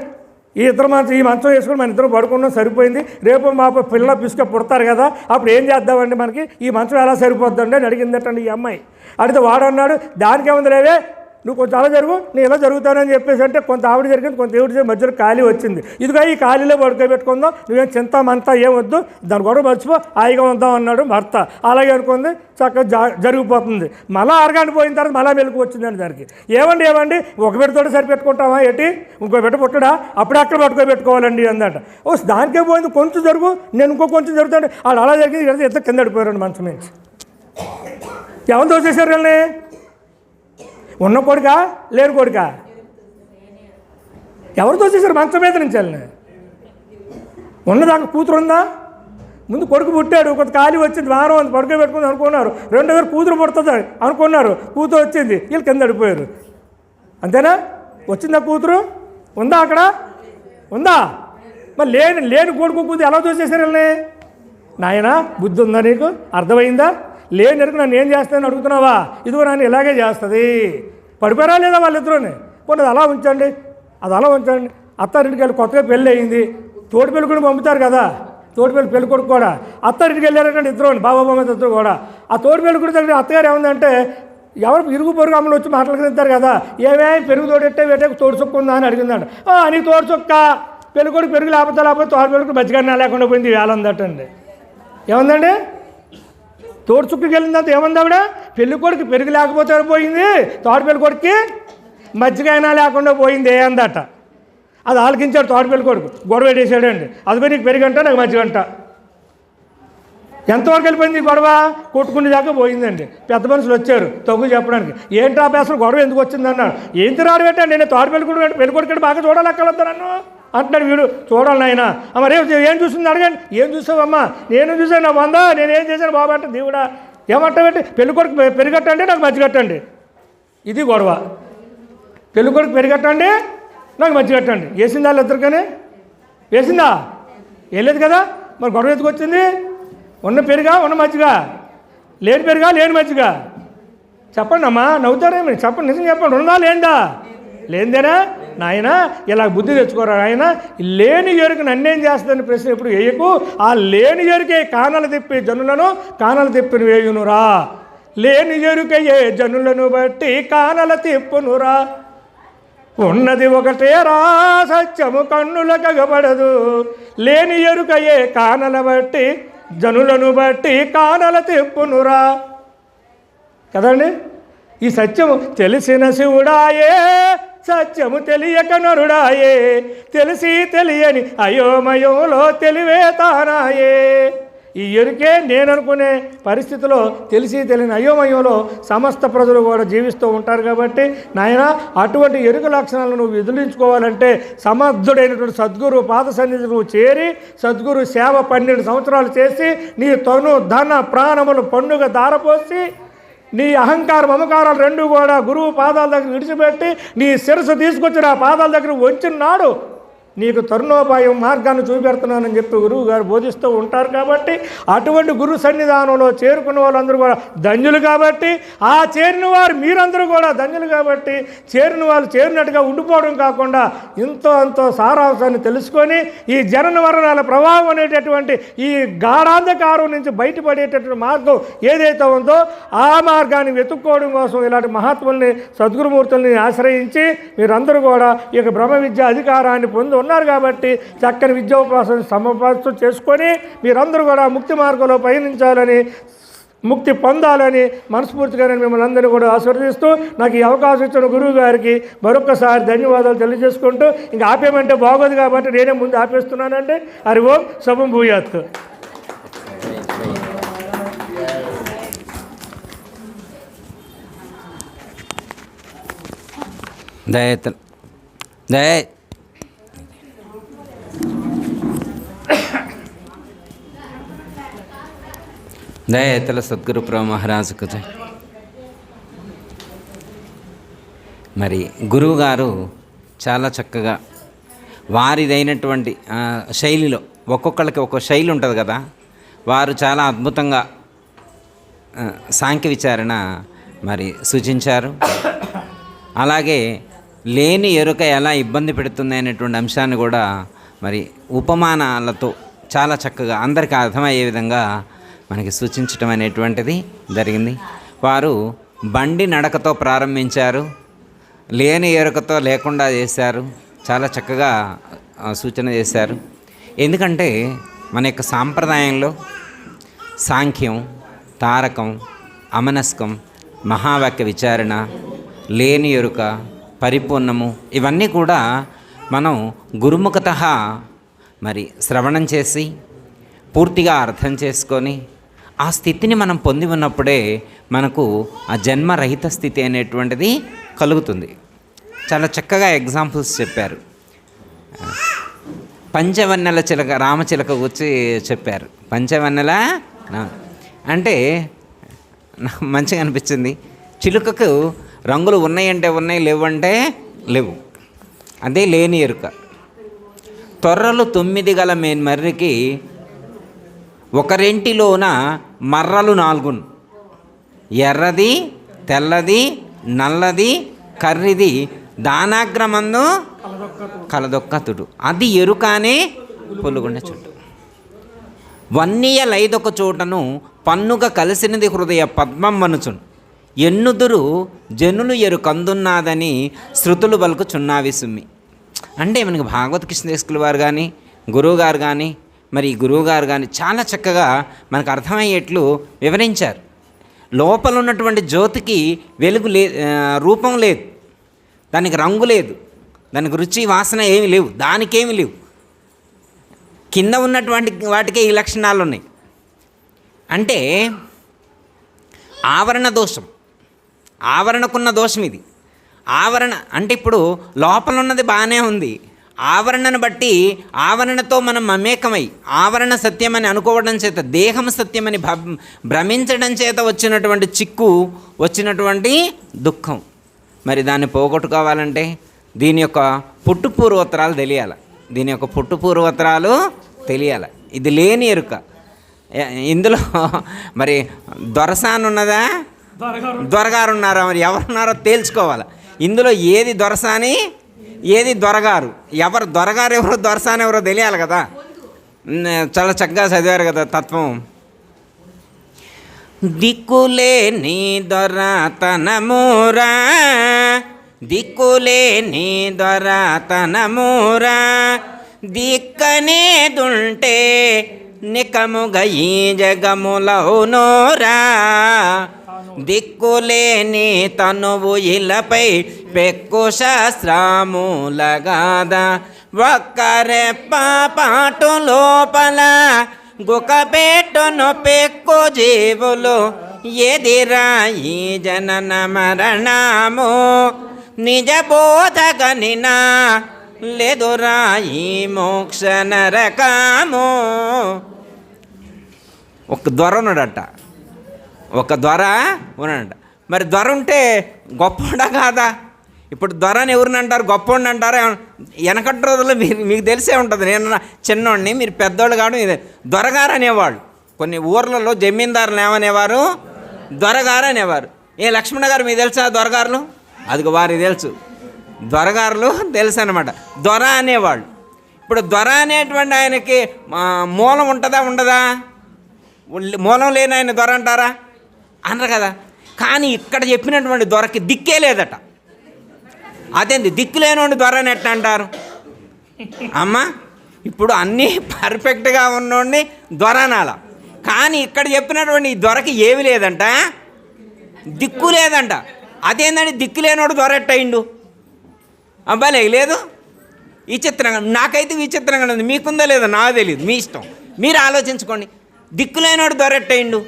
ఈ మంచం వేసుకుని మన ఇద్దరు పడుకున్నాం, సరిపోయింది. రేపు మా పిల్ల పిసుక పుడతారు కదా, అప్పుడు ఏం చేద్దామండి, మనకి ఈ మంచం ఎలా సరిపోద్దండి అని అడిగిందటండి ఈ అమ్మాయి. అడిగితే వాడన్నాడు, దానికేముంది లేవే, నువ్వు కొంచెం అలా జరుగు, నేను ఇలా జరుగుతానని చెప్పేసి అంటే కొంత ఆవిడ జరిగింది, కొంత ఎవరి మధ్యలో ఖాళీ వచ్చింది. ఇదిగా ఈ ఖాళీలో పడుకోబెట్టుకుందాం, నువ్వేం చింతమంతా ఏమొద్దు, దాని గొడవ మర్చిపో, హాయిగా ఉందాం అన్నాడు భర్త. అలాగే అనుకుంది, చక్కగా జరిగిపోతుంది. మళ్ళీ అరగంట పోయిన తర్వాత మళ్ళీ మెలకు వచ్చిందండి దానికి. ఏమండి ఒక బిడ్డతోటి సరిపెట్టుకుంటావా ఏంటి, ఇంకో బిడ్డ పుట్టడా, అప్పుడు అక్కడ పట్టుకోబెట్టుకోవాలండి అందట. ఓ దానికే పోయింది, కొంచెం జరుగు, నేను ఇంకో కొంచెం జరుగుతాడు. వాళ్ళు అలా జరిగింది, ఇద్దరు కింద పడిపోయారండి మంచం నుంచి. ఎవరు దోచేశారు వీళ్ళని? ఉన్న కొడుకా లేని కొడుకా? ఎవరితో చేశారు మంచం మీద నుంచి వెళ్ళిన? ఉన్నదాకా కూతురు ఉందా? ముందు కొడుకు పుట్టాడు, కొంత ఖాళీ వచ్చింది, వారం అంత పడుకోబెట్టుకుంది అనుకున్నారు. రెండో దగ్గర కూతురు పుడుతుంది అనుకున్నారు, కూతురు వచ్చింది, వీళ్ళు కింద పడిపోయారు. అంతేనా? వచ్చిందా కూతురు? ఉందా అక్కడ? ఉందా? మరి లేని కొడుకు కూతురు ఎలా చూసేశారు వీళ్ళని? నాయన బుద్ధి ఉందా నీకు? అర్థమైందా? లేని ఎరుకు నన్ను ఏం చేస్తానని అడుగుతున్నావా? ఇదిగో నన్ను ఇలాగే చేస్తుంది. పడిపోయారా లేదా వాళ్ళిద్దరూని? పోనీ అది అలా ఉంచండి, అత్తారింటికి వెళ్ళి కొత్తగా పెళ్ళి అయింది, తోటి పెళ్ళి కూడా పంపుతారు కదా, తోటి పెళ్ళి కొడుకు కూడా అత్తారింటికి వెళ్ళారంటే ఇద్దరు బాబా బామ్మ ఇద్దరు కూడా. ఆ తోటి పెళ్ళి కూడా దగ్గర అత్తగారు ఏముందంటే, ఎవరు ఇరుగు పొరుగు అమ్మలు వచ్చి మాట్లాడుకుంటారు కదా, ఏమేమి పెరుగు తోడెట్టే తోడు చుక్క ఉందా అని అడిగిందంట. నీ తోడు చుక్క, పెళ్ళి కొడుకు పెరుగు లేకపోతే తోడు పెళ్ళి మజ్జిగన్నా లేకుండా పోయింది వేలందటండి. ఏముందండి? తోడు చుక్కకి వెళ్ళిందంత ఏముంది ఆవిడ? పెళ్లి కొడుకు పెరుగు లేకపోతే పోయింది, తోట పెళ్లి కొడుకుకి మజ్జిగ అయినా లేకుండా పోయింది అందట. అది ఆలకించాడు తోట పెళ్లి కొడుకు, గొడవ వేసాడండి. అది పోయి నీకు పెరుగంట, నాకు మజ్జిగంట. ఎంతవరకు వెళ్ళిపోయింది గొడవ? కొట్టుకునే దాకా పోయిందండి. పెద్ద మనుషులు వచ్చారు తగ్గు చెప్పడానికి. ఏంటి ఆ అసలు గొడవ ఎందుకు వచ్చింది అన్నాడు. ఏం తిరాడు పెట్టండి, నేను తోట పెళ్లి కొడుకు బాగా చూడాలి అక్కడొద్దా నన్ను అంటున్నాడు వీడు. చూడాలి ఆయన. మరి ఏం చూస్తుంది అడగండి. ఏం చూసావమ్మా? నేను చూసాను, నా వందా, నేనేం చేశాను బాబా అంటే, దేవుడా ఏమంటావేంటి, పెళ్లి కొడుకు పెరిగట్టండి, నాకు మజ్జిగ కట్టండి. ఇది గొడవ. పెళ్లి కొడుకు పెరిగట్టండి, నాకు మజ్జిగ కట్టండి. వేసిందా వాళ్ళిద్దరికనే? వేసిందా? వేయలేదు కదా. మరి గొడవ ఎందుకు వచ్చింది? ఉన్న పెరుగా, ఉన్న మజ్జిగ, లేని పెరుగా, లేని మజ్జిగ. చెప్పండి అమ్మా, నవ్వుతారేమి? చెప్పండి, నిజం చెప్పండి. ఉందా లేందా? లేనిదేనా? నాయన ఇలా బుద్ధి తెచ్చుకోరా ఆయన. లేని ఎరుకు నన్నేం చేస్తుందని ప్రశ్న ఎప్పుడు వేయకు. ఆ లేని ఎరుకే కానలు తిప్పి జనులను కానలు తిప్పిన వేయునురా. లేని ఎరుకయ్యే జనులను బట్టి కానల తిప్పునురా. ఉన్నది ఒకటే రా సత్యము కన్నులకు అగబడదు. లేని ఎరుకయ్యే కానల బట్టి జనులను బట్టి కానల తిప్పునురా. కదండి? ఈ సత్యము తెలిసిన శివుడాయే, సత్యము తెలియక నరుడాయే, తెలిసి తెలియని అయోమయంలో తెలివే తానాయే. ఈ ఎరుకే నేననుకునే పరిస్థితిలో తెలిసి తెలియని అయోమయంలో సమస్త ప్రజలు కూడా జీవిస్తూ ఉంటారు. కాబట్టి నాయన అటువంటి ఎరుక లక్షణాలను నువ్వు ఎదురించుకోవాలంటే సమర్థుడైనటువంటి సద్గురు పాద సన్నిధి నువ్వు చేరి సద్గురు సేవ 12 సంవత్సరాలు చేసి నీ తను ధన ప్రాణములు పండుగ దారపోసి నీ అహంకారం మమకారాలు రెండు కూడా గురువు పాదాల దగ్గర విడిచిపెట్టి నీ శిరస్సు తీసుకొచ్చి నా పాదాల దగ్గర వచ్చినాడు నీకు తరుణోపాయం మార్గాన్ని చూపెడుతున్నానని చెప్పి గురువు గారు బోధిస్తూ ఉంటారు. కాబట్టి అటువంటి గురు సన్నిధానంలో చేరుకున్న వాళ్ళందరూ కూడా ధన్యులు. కాబట్టి ఆ చేరిన వారు మీరందరూ కూడా ధన్యులు. కాబట్టి చేరిన వాళ్ళు చేరినట్టుగా ఉండిపోవడం కాకుండా ఎంతో సారాంశాన్ని తెలుసుకొని ఈ జనన మరణాల ప్రభావం అనేటటువంటి ఈ గాఢాంధకారం నుంచి బయటపడేటటువంటి మార్గం ఏదైతే ఉందో ఆ మార్గాన్ని వెతుక్కోవడం కోసం ఇలాంటి మహాత్ముల్ని సద్గురుమూర్తుల్ని ఆశ్రయించి మీరందరూ కూడా ఈ యొక్క బ్రహ్మ విద్య అధికారాన్ని పొంది ఉన్నారు. కాబట్టి చక్కని విద్యోపాసన సమపాసం చేసుకొని మీరందరూ కూడా ముక్తి మార్గంలో పయనించాలని ముక్తి పొందాలని మనస్ఫూర్తిగా నేను మిమ్మల్ని అందరినీ కూడా ఆశీర్వదిస్తూ నాకు ఈ అవకాశం ఇచ్చిన గురువు గారికి మరొకసారి ధన్యవాదాలు తెలియజేసుకుంటూ ఇంకా ఆపేయమంటే బాగోదు కాబట్టి నేనే ముందు ఆపేస్తున్నానండి. హరి ఓం శుభం భూయాత్. దయత దయ దయతల సద్గురు ప్రభు మహారాజుకు జై. మరి గురువుగారు చాలా చక్కగా వారిదైనటువంటి శైలిలో, ఒక్కొక్కళ్ళకి ఒక్కొక్క శైలి ఉంటుంది కదా, వారు చాలా అద్భుతంగా సాంఖ్య విచారణ మరి సూచించారు. అలాగే లేని ఎరుక ఎలా ఇబ్బంది పెడుతుంది అనేటువంటి అంశాన్ని కూడా మరి ఉపమానాలతో చాలా చక్కగా అందరికీ అర్థమయ్యే విధంగా మనకి సూచించటం అనేటువంటిది జరిగింది. వారు బండి నడకతో ప్రారంభించారు, లేని ఎరుకతో లేకుండా చేశారు. చాలా చక్కగా సూచన చేశారు. ఎందుకంటే మన యొక్క సాంప్రదాయంలో సాంఖ్యం, తారకం, అమనస్కం, మహావాక్య విచారణ, లేని ఎరుక, పరిపూర్ణము, ఇవన్నీ కూడా మనం గురుముఖత మరి శ్రవణం చేసి పూర్తిగా అర్థం చేసుకొని ఆ స్థితిని మనం పొంది ఉన్నప్పుడే మనకు ఆ జన్మరహిత స్థితి అనేటువంటిది కలుగుతుంది. చాలా చక్కగా ఎగ్జాంపుల్స్ చెప్పారు. పంచవన్నెల చిలక, రామచిలక గురించి చెప్పారు. పంచవన్నెల అంటే నాకు మంచిగా అనిపించింది. చిలుకకు రంగులు ఉన్నాయంటే ఉన్నాయి, లేవంటే లేవు. అదే లేని ఎరుక. తొర్రలు 9 గల మర్రికి ఒకరింటిలోన మర్రలు 4, ఎర్రది, తెల్లది, నల్లది, కర్రిది, దానాగ్రమందు కలదొక్కతుడు. అది ఎరుకానే పొలుగుండ చుట్టు. వన్నీయ లైదొక చోటను పన్నుగ కలిసినది హృదయ పద్మం మనుచును. ఎన్నుదురు జనులు ఎరుకందున్నాదని శృతులు పలుకుచున్నావి సుమ్మి. అంటే మనకి భాగవత కృష్ణదేశకుల వారు కానీ, గురువుగారు కానీ, మరి గురువుగారు కానీ చాలా చక్కగా మనకు అర్థమయ్యేట్లు వివరించారు. లోపల ఉన్నటువంటి జ్యోతికి వెలుగు రూపం లేదు, దానికి రంగు లేదు, దానికి రుచి వాసన ఏమి లేవు, దానికేమి లేవు. కింద ఉన్నటువంటి వాటికే ఈ లక్షణాలు ఉన్నాయి. అంటే ఆవరణ దోషం, ఆవరణకున్న దోషం ఇది. ఆవరణ అంటే ఇప్పుడు లోపల ఉన్నది బాగానే ఉంది, ఆవరణను బట్టి ఆవరణతో మనం మమేకమై ఆవరణ సత్యమని అనుకోవడం చేత, దేహం సత్యమని భ్రమించడం చేత వచ్చినటువంటి చిక్కు, వచ్చినటువంటి దుఃఖం. మరి దాన్ని పోగొట్టుకోవాలంటే దీని యొక్క పుట్టుపూర్వోత్తరాలు తెలియాలి, దీని యొక్క పుట్టుపూర్వోత్తరాలు తెలియాలి. ఇది లేని ఎరుక. ఇందులో మరి దొరసాని ఉన్నదా, దొరగారు ఉన్నారా, మరి ఎవరున్నారో తేల్చుకోవాలి. ఇందులో ఏది దొరసాని, ఏది దొరగారు, ఎవరు దొరగారు ఎవరో దొరసాని ఎవరో తెలియాలి కదా. చాలా చక్కగా చదివారు కదా తత్వం. దిక్కులేని దొరతనమూరా, దిక్కులేని దొరతనమూరా, దిక్కనేదుంటే నికముగా ఈ జగములవునోరా. దిక్కులేని తనువు ఇలపై పెక్కు శాస్త్రములగాద, ఒక్కరెప్ప పాటు లోపల గుకపెట్టును పెక్కు జీవులు. ఎదిరా ఈ జనన మరణము నిజ బోధగనినా, లేదురా ఈ మోక్ష నరకము. ఒక దొర ఉన్నాడట, ఒక దొర ఉన్నాడట. మరి దొర ఉంటే గొప్పవాడా కాదా? ఇప్పుడు దొరని ఎవరిని అంటారు, గొప్పవాడిని అంటారా? వెనకటి రోజుల్లో మీకు తెలిసే ఉంటుంది. నేను చిన్నోడిని, మీరు పెద్దోళ్ళు కావడం ఇదే దొరగారు అనేవాళ్ళు. కొన్ని ఊర్లలో జమీందారులు ఏమనేవారు, దొరగారు అనేవారు. ఏ లక్ష్మణ గారు మీకు తెలుసా దొరగారులు? అదిగో వారికి తెలుసు, దొరగారులు తెలుసు అనమాట. దొర అనేవాళ్ళు. ఇప్పుడు దొర అనేటువంటి ఆయనకి మూలం ఉంటుందా, ఉండదా? మూలం లేని ఆయన దొర అంటారా? అనరు కదా. కానీ ఇక్కడ చెప్పినటువంటి దొరకి దిక్కే లేదట. అదేంది దిక్కు లేనివాడి దొరని ఎట్లా అంటారు అమ్మా? ఇప్పుడు అన్నీ పర్ఫెక్ట్గా ఉన్నోడిని దొరనాల. కానీ ఇక్కడ చెప్పినటువంటి ఈ దొరకి ఏమి లేదంట, దిక్కు లేదంట. అదేందండి దిక్కు లేనివాడు దొరెట్టయిండు? అబ్బాలే లేదు. విచిత్రంగా, నాకైతే విచిత్రంగా ఉంది. మీకుందో లేదో నాకు తెలియదు, మీ ఇష్టం, మీరు ఆలోచించుకోండి. దిక్కు లేనివాడు దొరెట్టయిండు?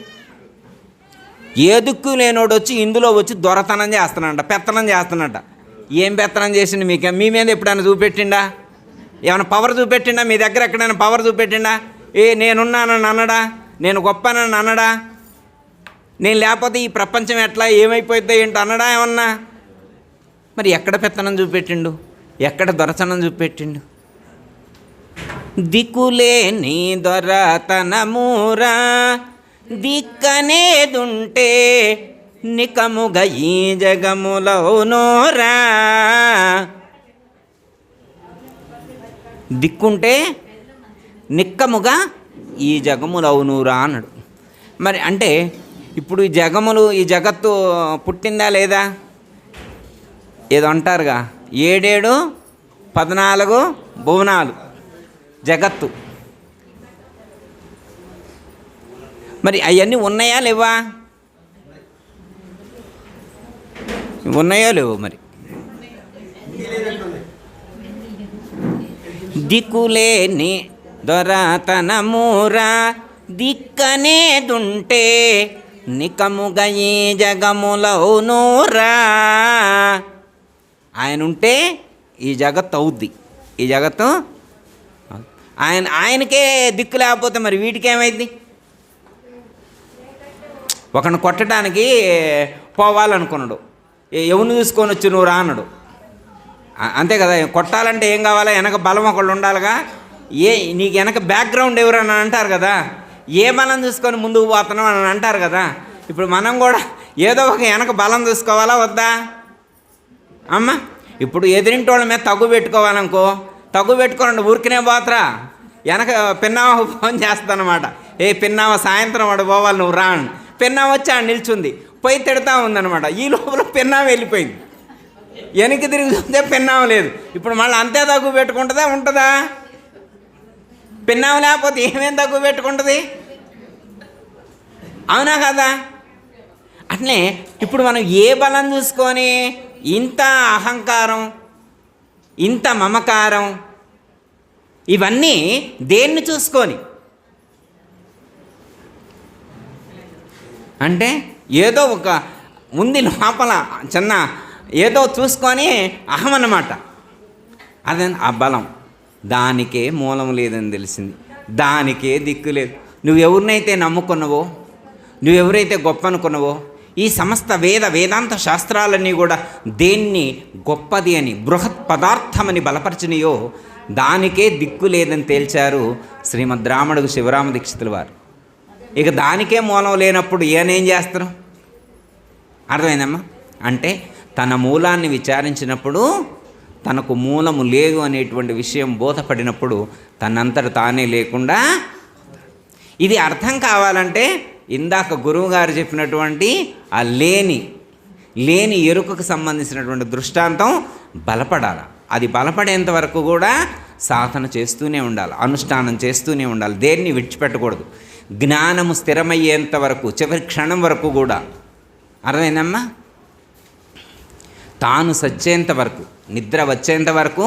ఏ దిక్కు లేనోడు వచ్చి ఇందులో వచ్చి దొరతనం చేస్తున్నాడంట, పెత్తనం చేస్తున్నాడంట. ఏం పెత్తనం చేసిండు మీకు? మీ మీద ఎప్పుడైనా చూపెట్టిండా? ఏమైనా పవర్ చూపెట్టిండా? మీ దగ్గర ఎక్కడైనా పవర్ చూపెట్టిండా? నేనున్నానని అన్నడా? నేను గొప్పనని అన్నడా? నేను లేకపోతే ఈ ప్రపంచం ఎట్లా ఏమైపోద్దో ఏంటో అన్నడా ఏమన్నా? మరి ఎక్కడ పెత్తనం చూపెట్టిండు? ఎక్కడ దొరతనం చూపెట్టిండు? దిక్కులేని దొరతనమూరా దిక్కనేదుంటే నికముగా ఈ జగములోనోరా. దిక్కుంటే నిక్కముగా ఈ జగములవునురా అన్నాడు. మరి అంటే ఇప్పుడు ఈ జగత్తు పుట్టిందా లేదా? ఏదో అంటారుగా 7 14 భువనాలు జగత్తు. మరి అవన్నీ ఉన్నాయా లేవా? ఉన్నాయో లేవో? మరి దిక్కులేని దొరతనమూరా దిక్కనేదుంటే నికముగా ఈ జగములవునురా. ఆయన ఉంటే ఈ జగత్తు అవుద్ది. ఈ జగత్తు ఆయనకే దిక్కు లేకపోతే మరి వీటికేమైంది? ఒకరిని కొట్టడానికి పోవాలనుకున్నాడు. ఎవరిని చూసుకొని వచ్చి నువ్వు రా అన్నాడు. అంతే కదా, కొట్టాలంటే ఏం కావాలా? వెనక బలం ఒకళ్ళు ఉండాలిగా. నీకు వెనక బ్యాక్గ్రౌండ్ ఎవరని అంటారు కదా. ఏ బలం చూసుకొని ముందుకు పోతున్నాం అని అంటారు కదా. ఇప్పుడు మనం కూడా ఏదో ఒక వెనక బలం చూసుకోవాలా వద్దా అమ్మ? ఇప్పుడు ఎదిరింటి వాళ్ళ మీద తగ్గు పెట్టుకోవాలనుకో, తగ్గు పెట్టుకోనండి ఊరికనే పోతరా. వెనక పిన్నామ ఫోన్ చేస్తానమాట, పిన్నామ సాయంత్రం వాడు పోవాలి నువ్వు రా అని. పిన్నామ వచ్చి ఆడ నిల్చుంది, పోయి తిడతా ఉందన్నమాట. ఈ లోపల పిన్నామ వెళ్ళిపోయింది. వెనక్కి తిరిగి చూస్తే పిన్నామ లేదు. ఇప్పుడు మళ్ళీ అంతే తగ్గు పెట్టుకుంటుందా ఉంటుందా? పిన్నామ లేకపోతే ఏమేం తగ్గు పెట్టుకుంటుంది? అవునా కదా? అట్లే ఇప్పుడు మనం ఏ బలం చూసుకొని ఇంత అహంకారం, ఇంత మమకారం, ఇవన్నీ దేన్ని చూసుకొని? అంటే ఏదో ఒక ఉంది లోపల చిన్న ఏదో చూసుకొని అహం అన్నమాట. అదే ఆ బలం. దానికే మూలం లేదని తెలిసింది, దానికే దిక్కు లేదు. నువ్వెవరినైతే నమ్ముకున్నావో, నువ్వెవరైతే గొప్ప అనుకున్నావో, ఈ సమస్త వేదాంత శాస్త్రాలన్నీ కూడా దేన్ని గొప్పది అని, బృహత్ పదార్థమని బలపరిచినయో దానికే దిక్కు లేదని తేల్చారు శ్రీమద్ రామడుగు శివరామ దీక్షితుల వారు. ఇక దానికే మూలం లేనప్పుడు ఏం చేస్తారు? అర్థమైందమ్మా? అంటే తన మూలాన్ని విచారించినప్పుడు తనకు మూలము లేదు అనేటువంటి విషయం బోధపడినప్పుడు తనంతట తానే లేకుండా. ఇది అర్థం కావాలంటే ఇందాక గురువుగారు చెప్పినటువంటి ఆ లేని ఎరుకకు సంబంధించినటువంటి దృష్టాంతం బలపడాలి. అది బలపడేంత వరకు కూడా సాధన చేస్తూనే ఉండాలి, అనుష్ఠానం చేస్తూనే ఉండాలి, దేన్ని విడిచిపెట్టకూడదు. జ్ఞానము స్థిరమయ్యేంత వరకు, చివరి క్షణం వరకు కూడా. అర్థమైందమ్మా? తాను చచ్చేంత వరకు, నిద్ర వచ్చేంత వరకు,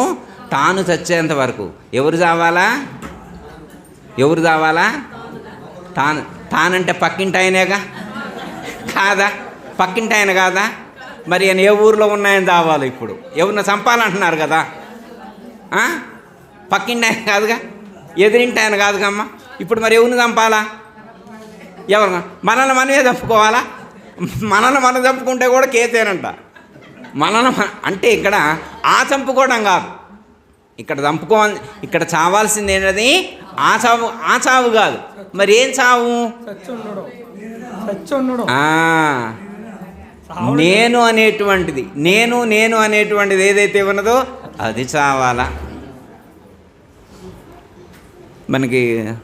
తాను చచ్చేంత వరకు. ఎవరు చావాలా? తానంటే పక్కింటి ఆయనేగా కాదా? పక్కింటి ఆయన కాదా? మరి ఆయన ఏ ఊరిలో ఉన్నాయని చావాలి. ఇప్పుడు ఎవరిని చంపాలంటున్నారు కదా, పక్కింటి ఆయన కాదుగా, ఎదిరింటి ఆయన కాదుగా అమ్మ. ఇప్పుడు మరి ఎవరిని చంపాలా? ఎవరు? మనల్ని మనమే చంపుకోవాలా? మనల్ని మనం చంపుకుంటే కూడా కేసేనంట. అంటే ఇక్కడ ఆ చంపుకోవడం కాదు, ఇక్కడ ఇక్కడ చావాల్సింది ఏంటది? ఆ చావు కాదు. మరి ఏం చావు? నేను అనేటువంటిది ఏదైతే ఉన్నదో అది చావాలా. మనకి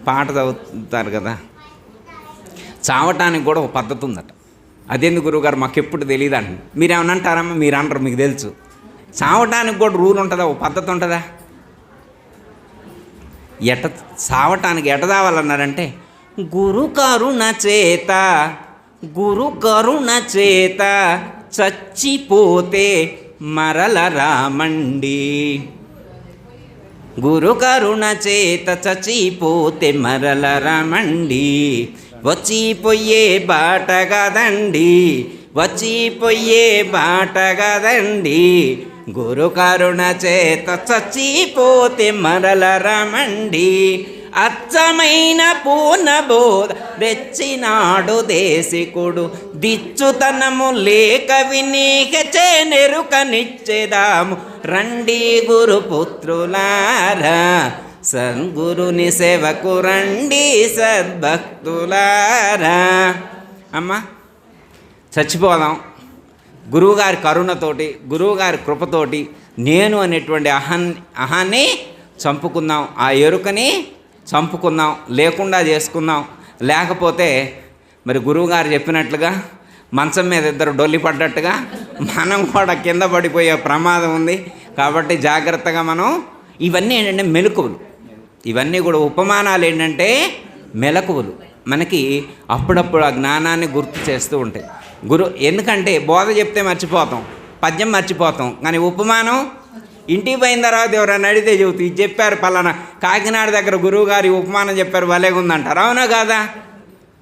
పాట చదువుతారు కదా, చావటానికి కూడా ఒక పద్ధతి ఉందట. అదేందుకు గురువుగారు మాకు ఎప్పుడు తెలియదు అండి. మీరు ఏమన్నా అంటారమ్మా? మీరు అంటారు, మీకు తెలుసు. చావటానికి కూడా రూల్ ఉంటుందా, ఒక పద్ధతి ఉంటుందా? చావటానికి ఎట చావాలన్నారంటే గురు కరుణ చేత చచ్చిపోతే మరల రామండి. గురు కరుణ చేత చచ్చిపోతే మరల రామండి. వచ్చిపోయే బాట కదండి, గురు కరుణ చేత చచ్చిపోతే మరల రమండి. అచ్చమైన పూర్ణబోధ తెచ్చినాడు దేశికుడు. దిచ్చుతనము లేక వినీక చేనెరుకనిచ్చేదాము రండి గురుపుత్రులారా. సద్గురుని సేవకు రండి సద్భక్తులారా. అమ్మ చచ్చిపోదాం, గురువుగారి కరుణతోటి, గురువుగారి కృపతోటి నేను అనేటువంటి అహాన్ని చంపుకుందాం, ఆ ఎరుకని చంపుకుందాం, లేకుండా చేసుకుందాం. లేకపోతే మరి గురువుగారు చెప్పినట్లుగా మంచం మీద ఇద్దరు డొల్లి పడ్డట్టుగా మనం కూడా కింద పడిపోయే ప్రమాదం ఉంది. కాబట్టి జాగ్రత్తగా మనం ఇవన్నీ ఏంటంటే మెలకువలు, ఇవన్నీ కూడా ఉపమానాలు ఏంటంటే మెలకువలు. మనకి అప్పుడప్పుడు ఆ జ్ఞానాన్ని గుర్తు చేస్తూ ఉంటాయి. ఎందుకంటే బోధ చెప్తే మర్చిపోతాం, పద్యం మర్చిపోతాం, కానీ ఉపమానం ఇంటికి పోయిన తర్వాత ఎవరైనా అడిగితే చెబుతూ ఇది చెప్పారు పలానా కాకినాడ దగ్గర గురువుగారి ఉపమానం చెప్పారు భలేగా ఉందంటారు. అవునా కాదా?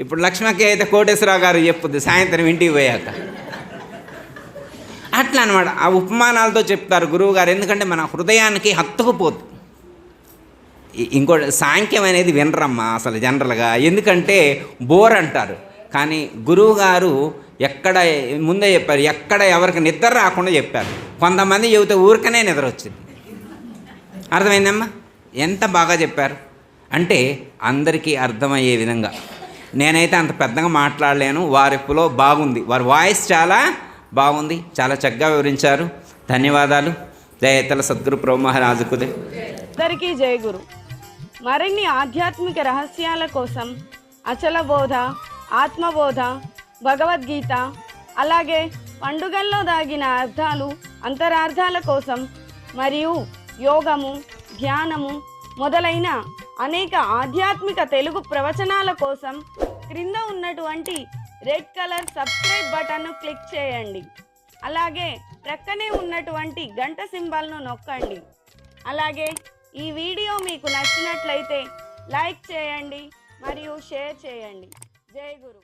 ఇప్పుడు లక్ష్మకి అయితే కోటేశ్వరరావు గారు చెప్పుద్ది సాయంత్రం ఇంటికి పోయాక. అట్లా అనమాట, ఆ ఉపమానాలతో చెప్తారు గురువుగారు. ఎందుకంటే మన హృదయానికి హత్తుకుపోదు. ఇంకోటి సాంఖ్యం అనేది వినరమ్మా అసలు జనరల్గా, ఎందుకంటే బోర్ అంటారు. కానీ గురువుగారు ఎక్కడ ముందే చెప్పారు, ఎక్కడ ఎవరికి నిద్ర రాకుండా చెప్పారు. కొంతమంది చెబితే ఊరికనే నిద్ర వచ్చింది. అర్థమైందమ్మా? ఎంత బాగా చెప్పారు అంటే అందరికీ అర్థమయ్యే విధంగా. నేనైతే అంత పెద్దగా మాట్లాడలేను, వారిలో బాగుంది, వారి వాయిస్ చాలా బాగుంది, చాలా చక్కగా వివరించారు. ధన్యవాదాలు. జయతల సద్గురు ప్రభు మహారాజుకు అందరికీ జయ గురు. మరిన్ని ఆధ్యాత్మిక రహస్యాల కోసం అచల బోధ, ఆత్మబోధ, భగవద్గీత, అలాగే పండుగల్లో దాగిన అర్థాలు, అంతరార్థాల కోసం మరియు యోగము, ధ్యానము మొదలైన అనేక ఆధ్యాత్మిక తెలుగు ప్రవచనాల కోసం క్రింద ఉన్నటువంటి రెడ్ కలర్ సబ్స్క్రైబ్ బటన్ను క్లిక్ చేయండి. అలాగే ప్రక్కనే ఉన్నటువంటి గంట సింబల్ను నొక్కండి. అలాగే ఈ వీడియో మీకు నచ్చినట్లయితే లైక్ చేయండి మరియు షేర్ చేయండి. జై గురు.